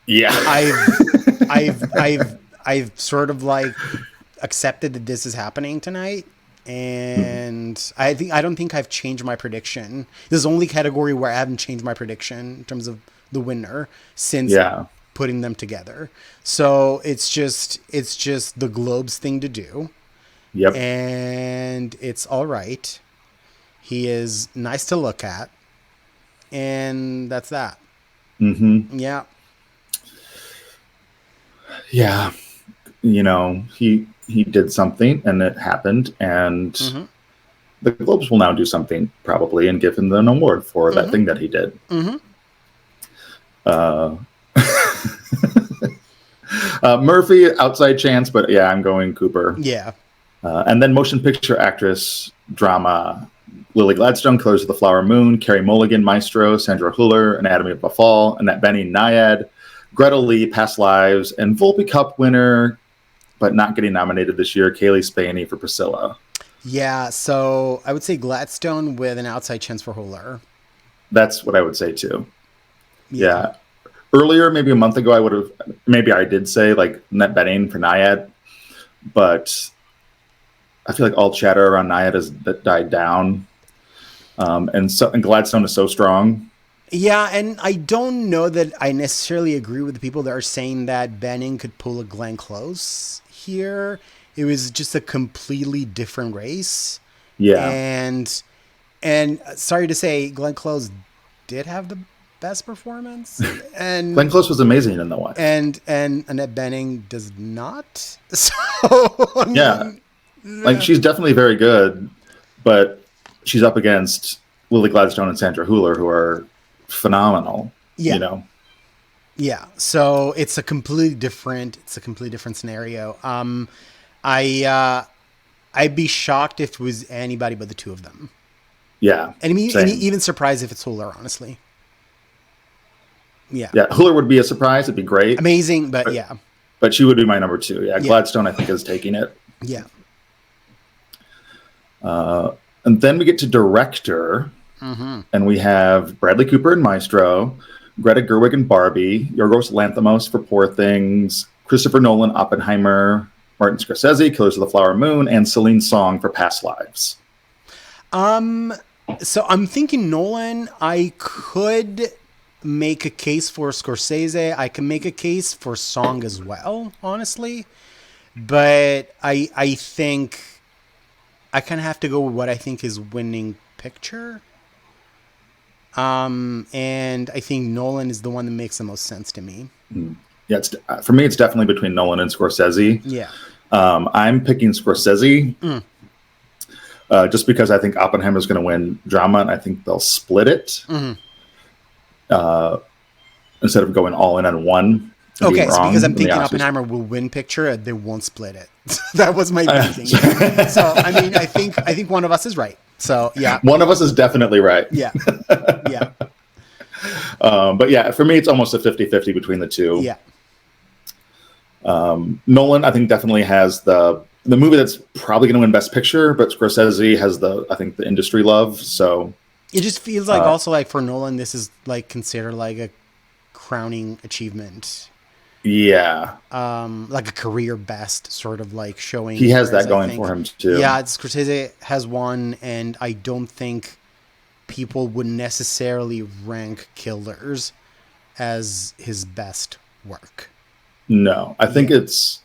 Yeah. I've sort of like accepted that this is happening tonight, and I don't think I've changed my prediction. This is the only category where I haven't changed my prediction in terms of the winner since putting them together. So it's just the Globes thing to do. Yep. And it's all right. He is nice to look at, and that's that. Mm-hmm. Yeah. Yeah. He did something and it happened, and the Globes will now do something probably and give him an award for that thing that he did. Murphy, outside chance, but yeah, I'm going Cooper. Yeah. And then motion picture actress, drama, Lily Gladstone, Killers of the Flower Moon, Carey Mulligan, Maestro, Sandra Hüller, Anatomy of a Fall, Annette Bening, Naiad, Greta Lee, Past Lives, and Volpe Cup winner, but not getting nominated this year, Kaylee Spaney for Priscilla. Yeah, so I would say Gladstone with an outside chance for Hüller. That's what I would say too. Yeah. Earlier, maybe a month ago, I did say like Annette Bening for Naiad, but I feel like all chatter around Naiad has died down. And Gladstone is so strong. Yeah, and I don't know that I necessarily agree with the people that are saying that Bening could pull a Glenn Close here. It was just a completely different race. Yeah. And sorry to say, Glenn Close did have the best performance. And Glenn Close was amazing in the one. And Annette Bening does not. So yeah. Like she's definitely very good, but she's up against Lily Gladstone and Sandra Hüller, who are phenomenal. Yeah. You know. Yeah. So it's a completely different scenario. I'd be shocked if it was anybody but the two of them. Yeah. And even surprised if it's Hüller, honestly. Yeah. Yeah. Hüller would be a surprise. It'd be great. Amazing, but yeah. But she would be my number 2. Yeah. Gladstone, I think, is taking it. Yeah. And then we get to director, and we have Bradley Cooper and Maestro, Greta Gerwig and Barbie, Yorgos Lanthimos for Poor Things, Christopher Nolan, Oppenheimer, Martin Scorsese, Killers of the Flower Moon, and Celine Song for Past Lives. So I'm thinking Nolan. I could make a case for Scorsese. I can make a case for Song as well, honestly. But I think I kind of have to go with what I think is winning picture. And I think Nolan is the one that makes the most sense to me. Yeah, for me, it's definitely between Nolan and Scorsese. Yeah. I'm picking Scorsese just because I think Oppenheimer is going to win drama, and I think they'll split it instead of going all in on one. Okay, so because I'm thinking Oppenheimer will win picture, they won't split it. That was my thinking. So I mean, I think one of us is right. So yeah, one of us is definitely right. Yeah, yeah. But yeah, for me, it's almost a 50-50 between the two. Yeah. Nolan, I think, definitely has the movie that's probably going to win Best Picture, but Scorsese has I think the industry love. So it just feels like also like for Nolan, this is like considered like a crowning achievement. Yeah. Like a career best, sort of like showing. He has that going for him too. Yeah, Scorsese has one, and I don't think people would necessarily rank Killers as his best work. No, I think it's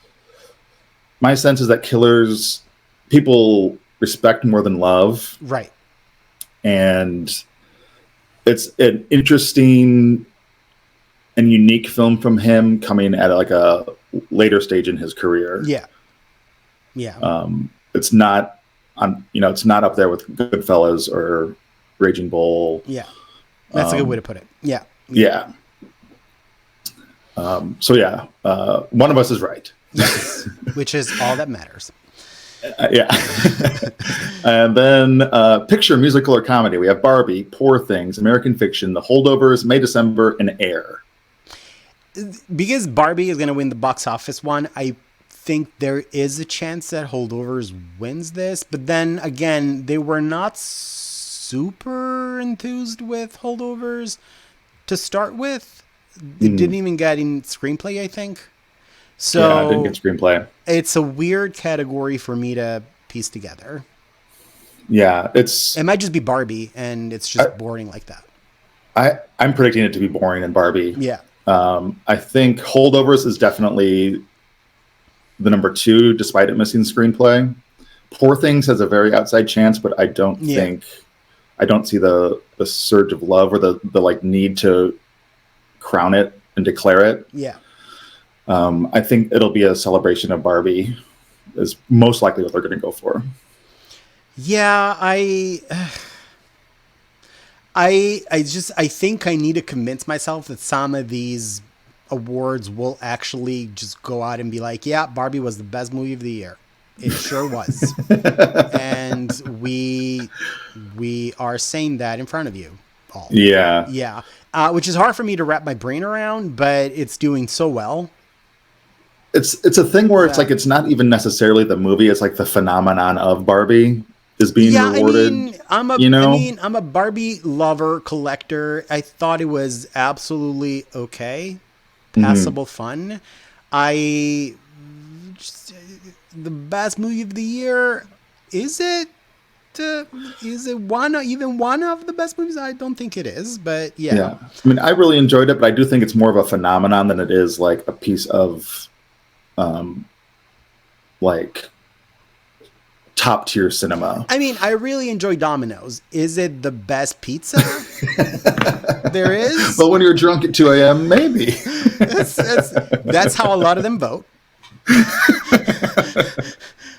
my sense is that Killers people respect more than love. Right. And it's an interesting and unique film from him coming at like a later stage in his career. Yeah. Yeah. It's not it's not up there with Goodfellas or Raging Bull. Yeah. That's a good way to put it. Yeah. Yeah. So yeah, one of us is right. Yes. Which is all that matters. Yeah. And then picture, musical, or comedy. We have Barbie, Poor Things, American Fiction, The Holdovers, May, December, and Air. Because Barbie is going to win the box office one, I think there is a chance that Holdovers wins this. But then again, they were not super enthused with Holdovers to start with. It didn't even get in screenplay, I think. So yeah, I didn't get screenplay. It's a weird category for me to piece together. Yeah, it might just be Barbie, and it's just boring like that. I'm predicting it to be boring in Barbie. Yeah. I think Holdovers is definitely the number 2, despite it missing screenplay. Poor Things has a very outside chance, but I don't see the surge of love or the like need to crown it and declare it. Yeah. I think it'll be a celebration of Barbie is most likely what they're going to go for. Yeah, I think I need to convince myself that some of these awards will actually just go out and be like, yeah, Barbie was the best movie of the year. It sure was. And we are saying that in front of you all. Yeah. Yeah. Which is hard for me to wrap my brain around, but it's doing so well It's a thing where it's like that it's not even necessarily the movie, it's like the phenomenon of Barbie is being yeah, rewarded, you know? I'm a Barbie lover, collector. I thought it was absolutely okay, Hmm. passable fun. I the best movie of the year, is it? Uh, is it one of the best movies? I don't think it is, but yeah. Yeah. I mean, I really enjoyed it, but I do think it's more of a phenomenon than it is like a piece of um like top tier cinema. I mean, I really enjoy Domino's. Is it the best pizza there is? But when you're drunk at 2 a.m., maybe. That's how a lot of them vote.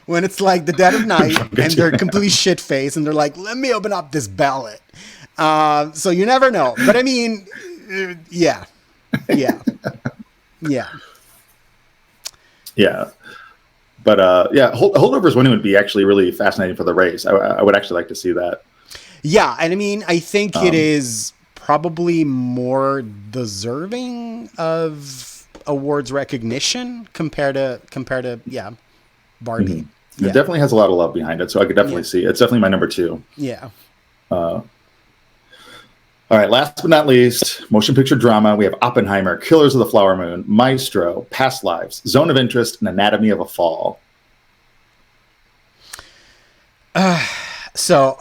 When it's like the dead of night Drunk at and 2 they're a.m. completely shit faced and they're like, let me open up this ballot. So you never know. But I mean, yeah, yeah, yeah. Yeah. But yeah, holdovers winning would be actually really fascinating for the race. I would actually like to see that. Yeah. And I mean, I think it Um, is probably more deserving of awards recognition compared to yeah, Barbie. mhm. It Yeah. definitely has a lot of love behind it, so I could Yeah. definitely see it. It's definitely my number two. Yeah. All right, last but not least, motion picture drama. We have Oppenheimer, Killers of the Flower Moon, Maestro, Past Lives, Zone of Interest, and Anatomy of a Fall. So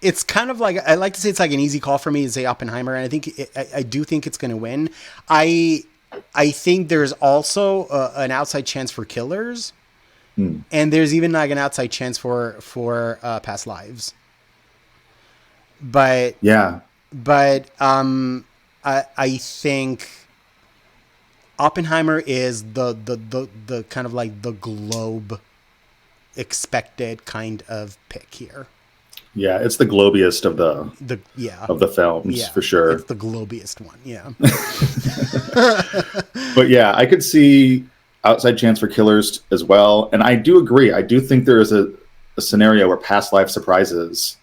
it's kind of like I like to say it's like an easy call for me to say Oppenheimer, and I think I do think it's going to win. I I think there's also an outside chance for Killers, Hmm. and there's even like an outside chance for Past Lives. But Yeah, I think Oppenheimer is the kind of like the Globe expected kind of pick here. yeah, it's the globiest of The yeah. the films Yeah, for it's sure. the globiest one. Yeah. But yeah, I could see outside chance for Killers as well, and I do agree. I do think there is a scenario where Past Life surprises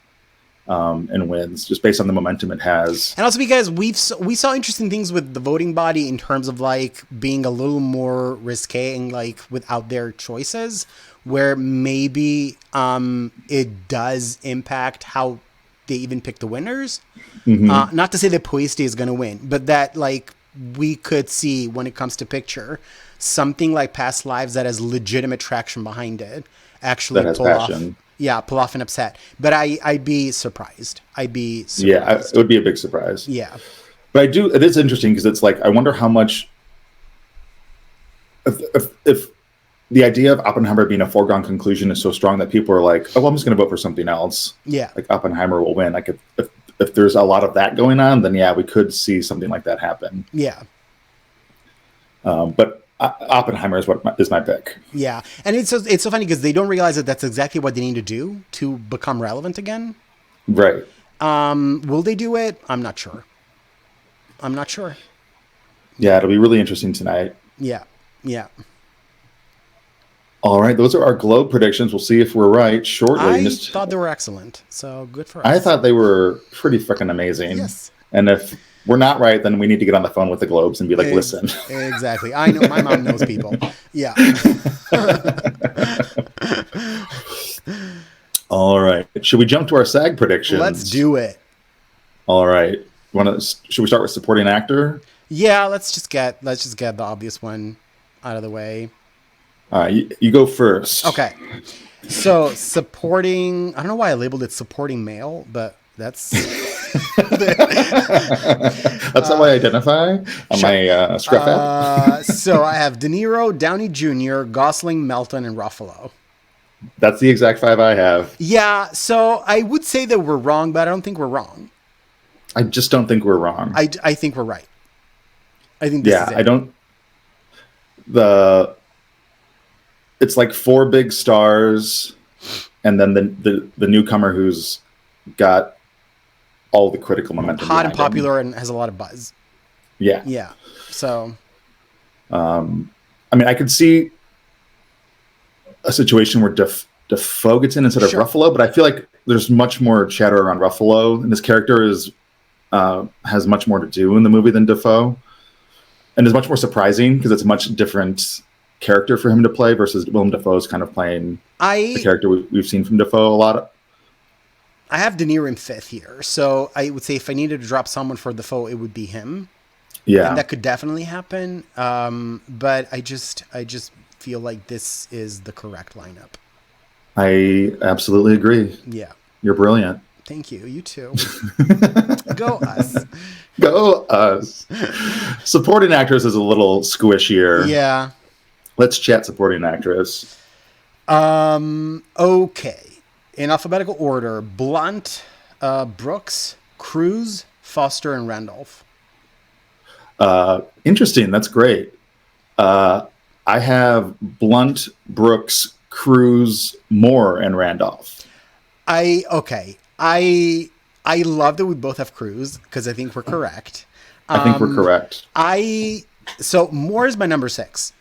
and wins just based on the momentum it has. And also because we saw interesting things with the voting body in terms of like being a little more risque and like without their choices, where maybe it does impact how they even pick the winners. Hmm. Not to say that Puiste is going to win, but that like we could see when it comes to picture something like Past Lives that has legitimate traction behind it That actually has pull off. passion. Yeah, pull off an upset. But I'd be surprised. I'd be Yeah, it surprised. would be a big surprise. Yeah. But I do. It is interesting because it's like I wonder how much if the idea of Oppenheimer being a foregone conclusion is so strong that people are like, oh, well, I'm just going to vote for something else. Yeah. Like Oppenheimer will win. Like if there's a lot of that going on, then yeah, we could see something like that happen. Yeah. But Oppenheimer is is my pick. Yeah. And it's so funny because they don't realize that that's exactly what they need to do to become relevant again. Right. Will they do it? I'm not sure. I'm not sure. Yeah, it'll be really interesting tonight. Yeah. Yeah. All right, those are our Globe predictions. We'll see if we're right shortly. I thought they were excellent. So good for I us. thought they were pretty freaking amazing. Yes. And if we're not right, then we need to get on the phone with the Globes and be like, Ex- listen. exactly. I know my mom knows people. Yeah. All right. Should we jump to our SAG Let's predictions? do it. All right. Should we start with supporting actor? Yeah, let's just get the obvious one out of the way. All right, you go first. Okay. So supporting, I don't know why I labeled it supporting male, but that's That's how I identify on my scrap app. so I have De Niro, Downey Jr., Gosling, Melton, and Ruffalo. That's the exact five I have. Yeah, so I would say that we're wrong, but I don't think we're wrong. I just don't think we're wrong. I think we're right. I think this is Yeah, it. I don't. The It's like four big stars and then the newcomer who's got all the critical momentum. Hot and behind him. popular and has a lot of buzz. Yeah. Yeah. So, I mean, I could see a situation where Defoe gets in instead of Ruffalo, but I feel like there's much more chatter around Ruffalo, and his character has much more to do in the movie than Defoe, and is much more surprising because it's a much different character for him to play versus Willem Dafoe's kind of playing the character we've seen from Defoe a lot. I have De Niro in fifth here, so I would say if I needed to drop someone for Defoe, it would be him. Yeah, and that could definitely happen. But I just feel like this is the correct lineup. I absolutely agree. Yeah, you're brilliant. Thank you. You too. Go us. Go us. Supporting actress is a little squishier. Yeah. Let's chat supporting actress. Okay. In alphabetical order: Blunt, Brooks, Cruise, Foster, and Randolph. Interesting. That's great. I have Blunt, Brooks, Cruise, Moore, and Randolph. I love that we both have Cruise because I think we're correct. I think we're correct. So Moore is my number 6.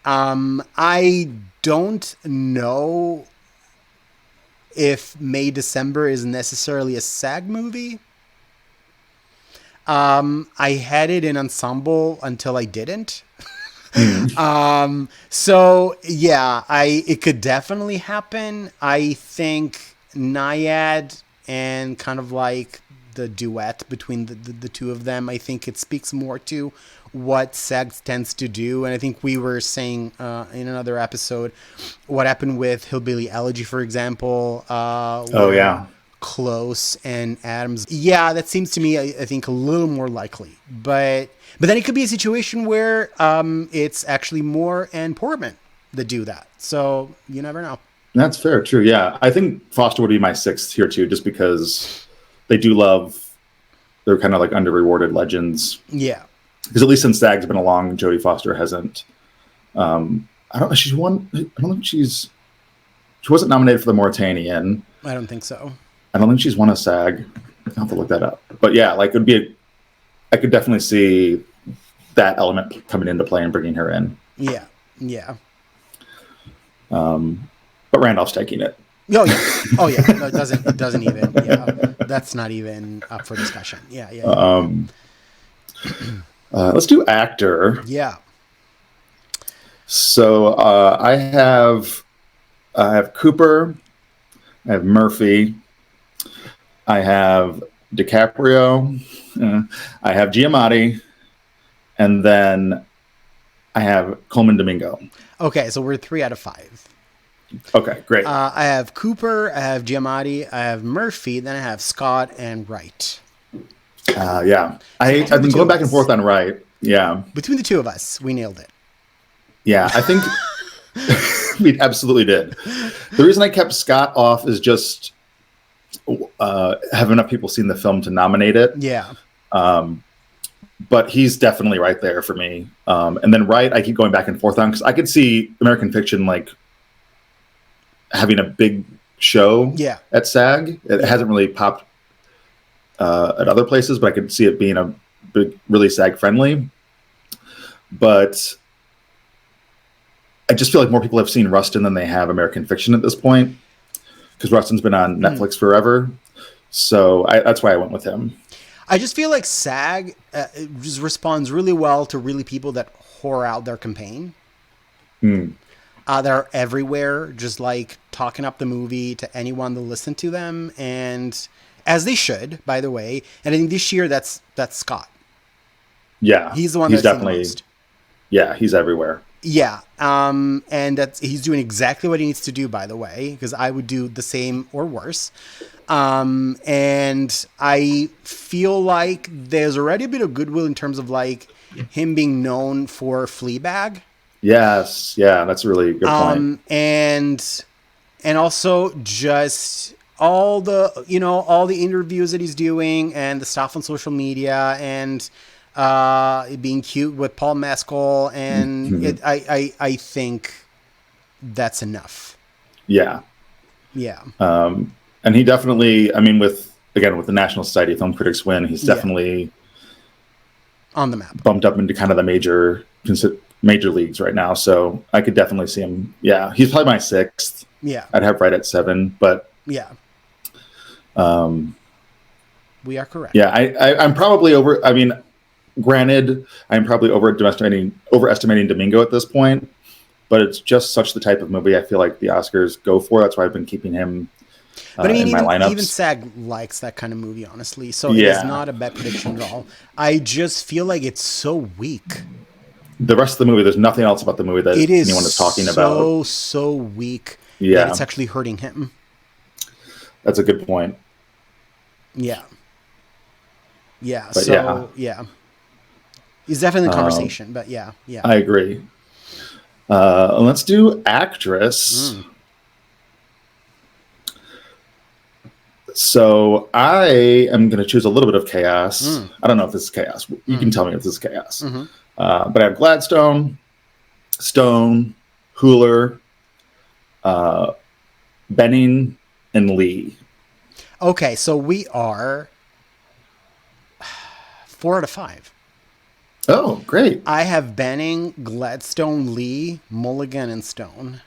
I don't know if May December is necessarily a SAG movie. I had it in ensemble until I didn't. So yeah, it could definitely happen. I think Naiad and kind of like the duet between the two of them, I think it speaks more to what SAG tends to do. And I think we were saying in another episode what happened with Hillbilly Elegy, for example. Close and Adams. Yeah, that seems to me, I think, a little more likely. But then it could be a situation where it's actually Moore and Portman that do that. So you never know. That's fair. True. Yeah. I think Foster would be my 6th here too, just because they're kind of like under-rewarded legends. Yeah. Because at least since SAG's been along, Jodie Foster hasn't. I don't think she wasn't nominated for the Mauritanian. I don't think so. I don't think she's won a SAG. I'll have to look that up. But yeah, like I could definitely see that element coming into play and bringing her in. Yeah. Yeah. But Randolph's taking it. Oh yeah. Oh yeah. No, it doesn't even. Yeah. That's not even up for discussion. Yeah. Yeah. Let's do actor. Yeah. So I have Cooper. I have Murphy. I have DiCaprio. I have Giamatti. And then I have Coleman Domingo. Okay, so we're 3 out of 5. Okay, great. I have Cooper, I have Giamatti, I have Murphy, then I have Scott and Wright. Yeah. I've been going back and forth on Wright. Yeah. Between the two of us, we nailed it. Yeah, I think we absolutely did. The reason I kept Scott off is just have enough people seen the film to nominate it. Yeah. But he's definitely right there for me. And then Wright, I keep going back and forth on because I could see American Fiction like having a big show at SAG. It hasn't really popped at other places, but I could see it being a big, really SAG friendly. But I just feel like more people have seen Rustin than they have American Fiction at this point because Rustin's been on Netflix forever. So that's why I went with him. I just feel like SAG just responds really well to really people that whore out their campaign. They're everywhere, just like talking up the movie to anyone to listen to them, and as they should, by the way. And I think this year that's Scott. Yeah, he's the one that's definitely the most. Yeah, he's everywhere. Yeah, and he's doing exactly what he needs to do, by the way, because I would do the same or worse. And I feel like there's already a bit of goodwill in terms of like him being known for Fleabag. Yes, yeah, that's a really good point. And also just all the interviews that he's doing and the stuff on social media and being cute with Paul Mescal, and I think that's enough. Yeah. Yeah. And he definitely, I mean, with the National Society of Film Critics win, he's definitely on the map, bumped up into kind of the major leagues right now. So I could definitely see him. Yeah, he's probably my 6th. Yeah, I'd have right at 7, but yeah, we are correct. Yeah, I'm probably over. I mean, granted, I'm probably overestimating Domingo at this point, but it's just such the type of movie I feel like the Oscars go for. That's why I've been keeping him but I mean, in my lineups. Even SAG likes that kind of movie, honestly. So it is not a bad prediction at all. I just feel like it's so weak. The rest of the movie, there's nothing else about the movie that anyone is talking about. So weak that it's actually hurting him. That's a good point. Yeah. Yeah. But He's definitely in the conversation, but yeah. I agree. Let's do actress. So I am going to choose a little bit of chaos. I don't know if this is chaos. You can tell me if this is chaos. But I have Gladstone, Stone, Hooler, Benning, and Lee. Okay, so we are 4 out of 5. Oh, great. I have Benning, Gladstone, Lee, Mulligan, and Stone.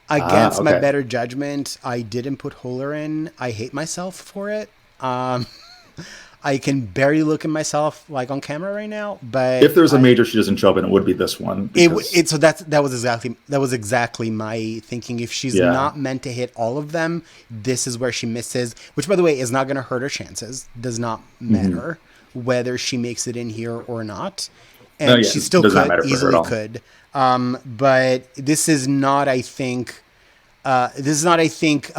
Against my better judgment, I didn't put Hooler in. I hate myself for it. I can barely look at myself like on camera right now, but if there's a major she doesn't show up in, it would be this one. So that was exactly my thinking. If she's not meant to hit all of them, this is where she misses. Which, by the way, is not going to hurt her chances. Does not matter whether she makes it in here or not, and she still easily could. But this is not, I think, a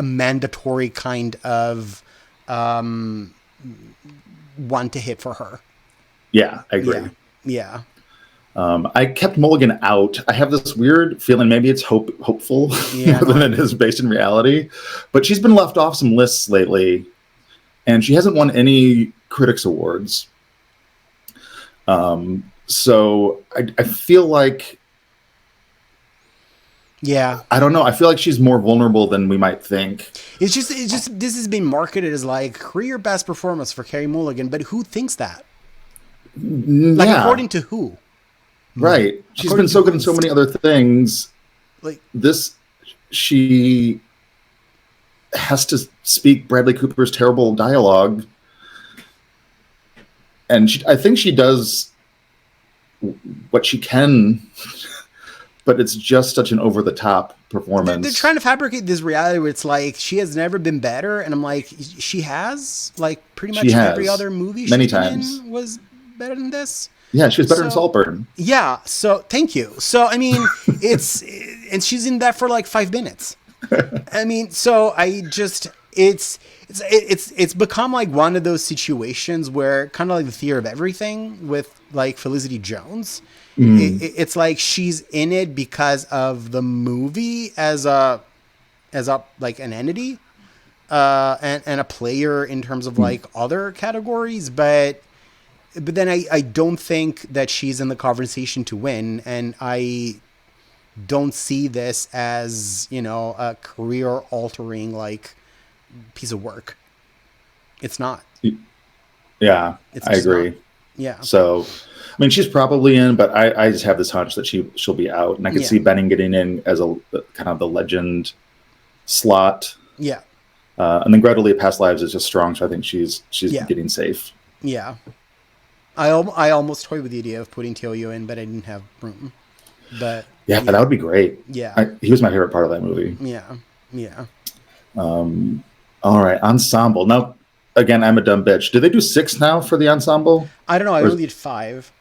mandatory kind of one to hit for her. Yeah, I agree. Yeah. I kept Mulligan out. I have this weird feeling maybe it's hopeful more than it is based in reality. But she's been left off some lists lately, and she hasn't won any critics awards. So I feel like, I don't know. I feel like she's more vulnerable than we might think. It's just this has been marketed as like career best performance for Carey Mulligan, but who thinks that? Like, according to who? Right. She's been so good in so many other things. Like this, she has to speak Bradley Cooper's terrible dialogue, and I think she does what she can. But it's just such an over-the-top performance. They're trying to fabricate this reality where it's like, she has never been better. And I'm like, she has? Like, pretty much every other movie she's been in was better than this? Yeah, she was better in Saltburn. Yeah, so thank you. So, I mean, and she's in that for like 5 minutes. I mean, so I just... It's become like one of those situations where kind of like the theory of everything with like Felicity Jones. It's like she's in it because of the movie as a like an entity, and a player in terms of like other categories, but then I don't think that she's in the conversation to win, and I don't see this as, a career altering like piece of work. It's not. Yeah, I agree. Not. Yeah. So, I mean, she's probably in, but I just have this hunch that she'll be out, and I can see Benning getting in as a kind of the legend slot. Yeah. And then Gretel Lee Past Lives is just strong, so I think she's getting safe. Yeah. I almost toyed with the idea of putting Teo in, but I didn't have room. But yeah, that would be great. Yeah. He was my favorite part of that movie. Yeah. All right, ensemble. Now, again, I'm a dumb bitch. Do they do 6 now for the ensemble? I don't know. I only did 5.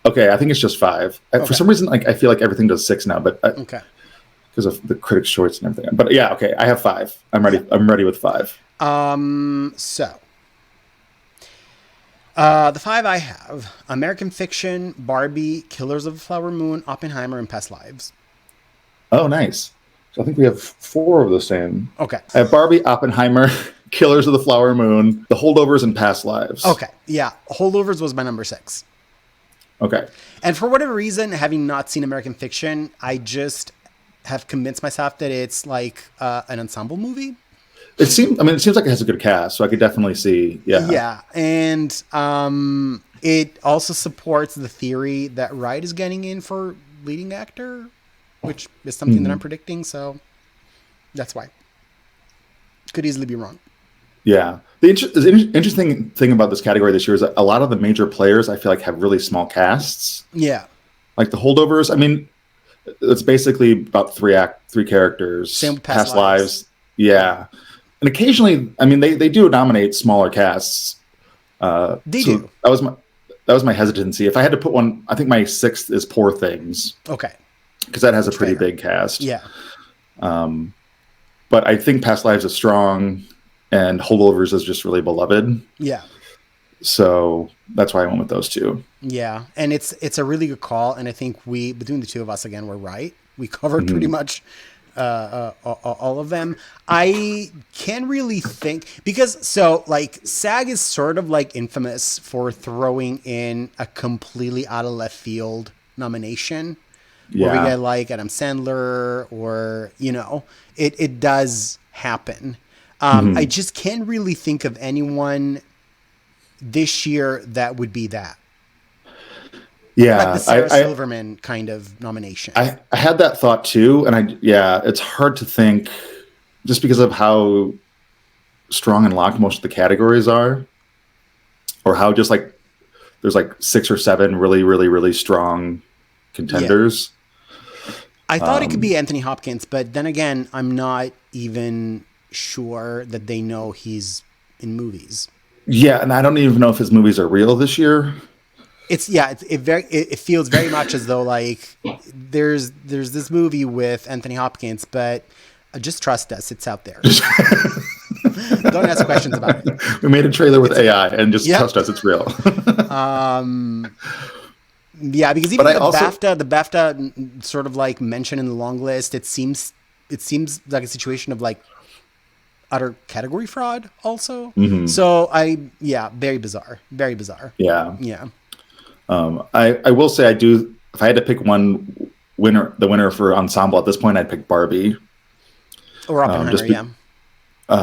Okay, I think it's just 5. For some reason, like I feel like everything does 6 now, but okay, because of the critics' choice and everything. But yeah, okay, I have 5. I'm ready. I'm ready with 5. So the 5 I have: American Fiction, Barbie, Killers of the Flower Moon, Oppenheimer, and Past Lives. Oh, nice. So I think we have 4 of the same. Okay. I have Barbie, Oppenheimer, Killers of the Flower Moon, The Holdovers, and Past Lives. Okay. Yeah. Holdovers was my number 6. Okay. And for whatever reason, having not seen American Fiction, I just have convinced myself that it's like an ensemble movie. It seems like it has a good cast, so I could definitely see. Yeah. Yeah, and it also supports the theory that Wright is getting in for leading actor, which is something that I'm predicting. So that's why. Could easily be wrong. Yeah. The interesting thing about this category this year is that a lot of the major players I feel like have really small casts. Yeah. Like the Holdovers. I mean, it's basically about three characters. Same with Past Lives. Yeah. And occasionally, I mean, they do nominate smaller casts. They do. That was my hesitancy. If I had to put one, I think my sixth is Poor Things. Okay. Because that has a pretty big cast. Yeah. But I think Past Lives is strong, and Holdovers is just really beloved. Yeah. So that's why I went with those two. Yeah, and it's a really good call, and I think between the two of us again, we're right. We covered pretty much all of them. I can't really think because SAG is sort of like infamous for throwing in a completely out of left field nomination. Yeah. Where we get like Adam Sandler or, it does happen. I just can't really think of anyone this year that would be that. Yeah. Like the Sarah Silverman kind of nomination. I had that thought too. And it's hard to think just because of how strong and locked most of the categories are, or how just like there's like 6 or 7 really, really, really strong contenders. Yeah. I thought it could be Anthony Hopkins, but then again, I'm not even sure that they know he's in movies. Yeah, and I don't even know if his movies are real this year. It feels very much as though like there's this movie with Anthony Hopkins, but just trust us, it's out there. Don't ask questions about it. We made a trailer with AI, and just trust us, it's real. Yeah, because even the BAFTA sort of like mentioned in the long list, it seems like a situation of like utter category fraud also. So very bizarre. Very bizarre. Yeah. Yeah. I will say if I had to pick the winner for ensemble at this point, I'd pick Barbie. Or Oppenheimer,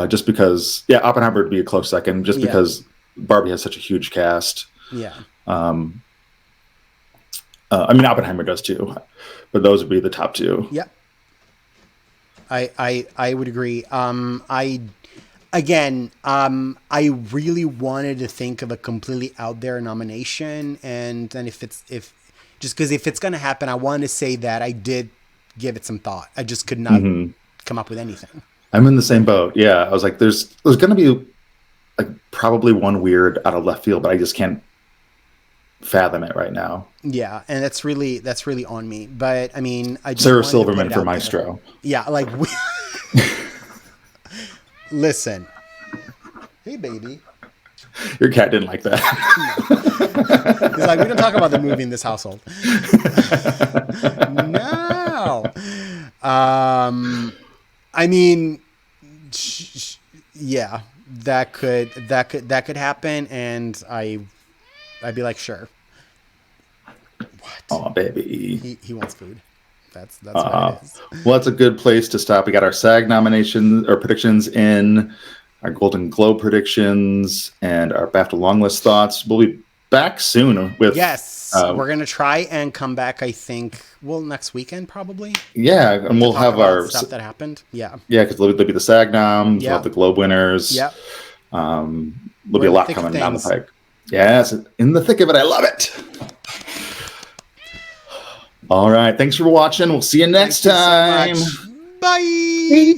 just because, Oppenheimer would be a close second, just because Barbie has such a huge cast. Yeah. Oppenheimer does too, but those would be the top two. Yeah. I would agree. I really wanted to think of a completely out there nomination, and then if it's going to happen, I wanted to say that I did give it some thought. I just could not come up with anything. I'm in the same boat. Yeah, I was like, there's going to be like probably one weird out of left field, but I just can't fathom it right now. Yeah, and that's really on me. But I mean, Sarah Silverman for Maestro. Yeah, like listen. Hey, baby. Your cat didn't like that. He's like, we don't talk about the movie in this household. No. I mean, yeah, that could happen, and I'd be like, sure. What? Oh, baby. He wants food. That's what it is. Well, that's a good place to stop. We got our SAG nominations or predictions in, our Golden Globe predictions, and our BAFTA long list thoughts. We'll be back soon with... Yes. We're going to try and come back, I think, next weekend probably. Yeah, and we'll have our... stuff that happened. Yeah. Yeah, because there'll be the SAG noms, we'll have the Globe winners. Yep. There'll be a lot coming down the pike. Yes, in the thick of it. I love it. All right. Thanks for watching. We'll see you next time. So Bye.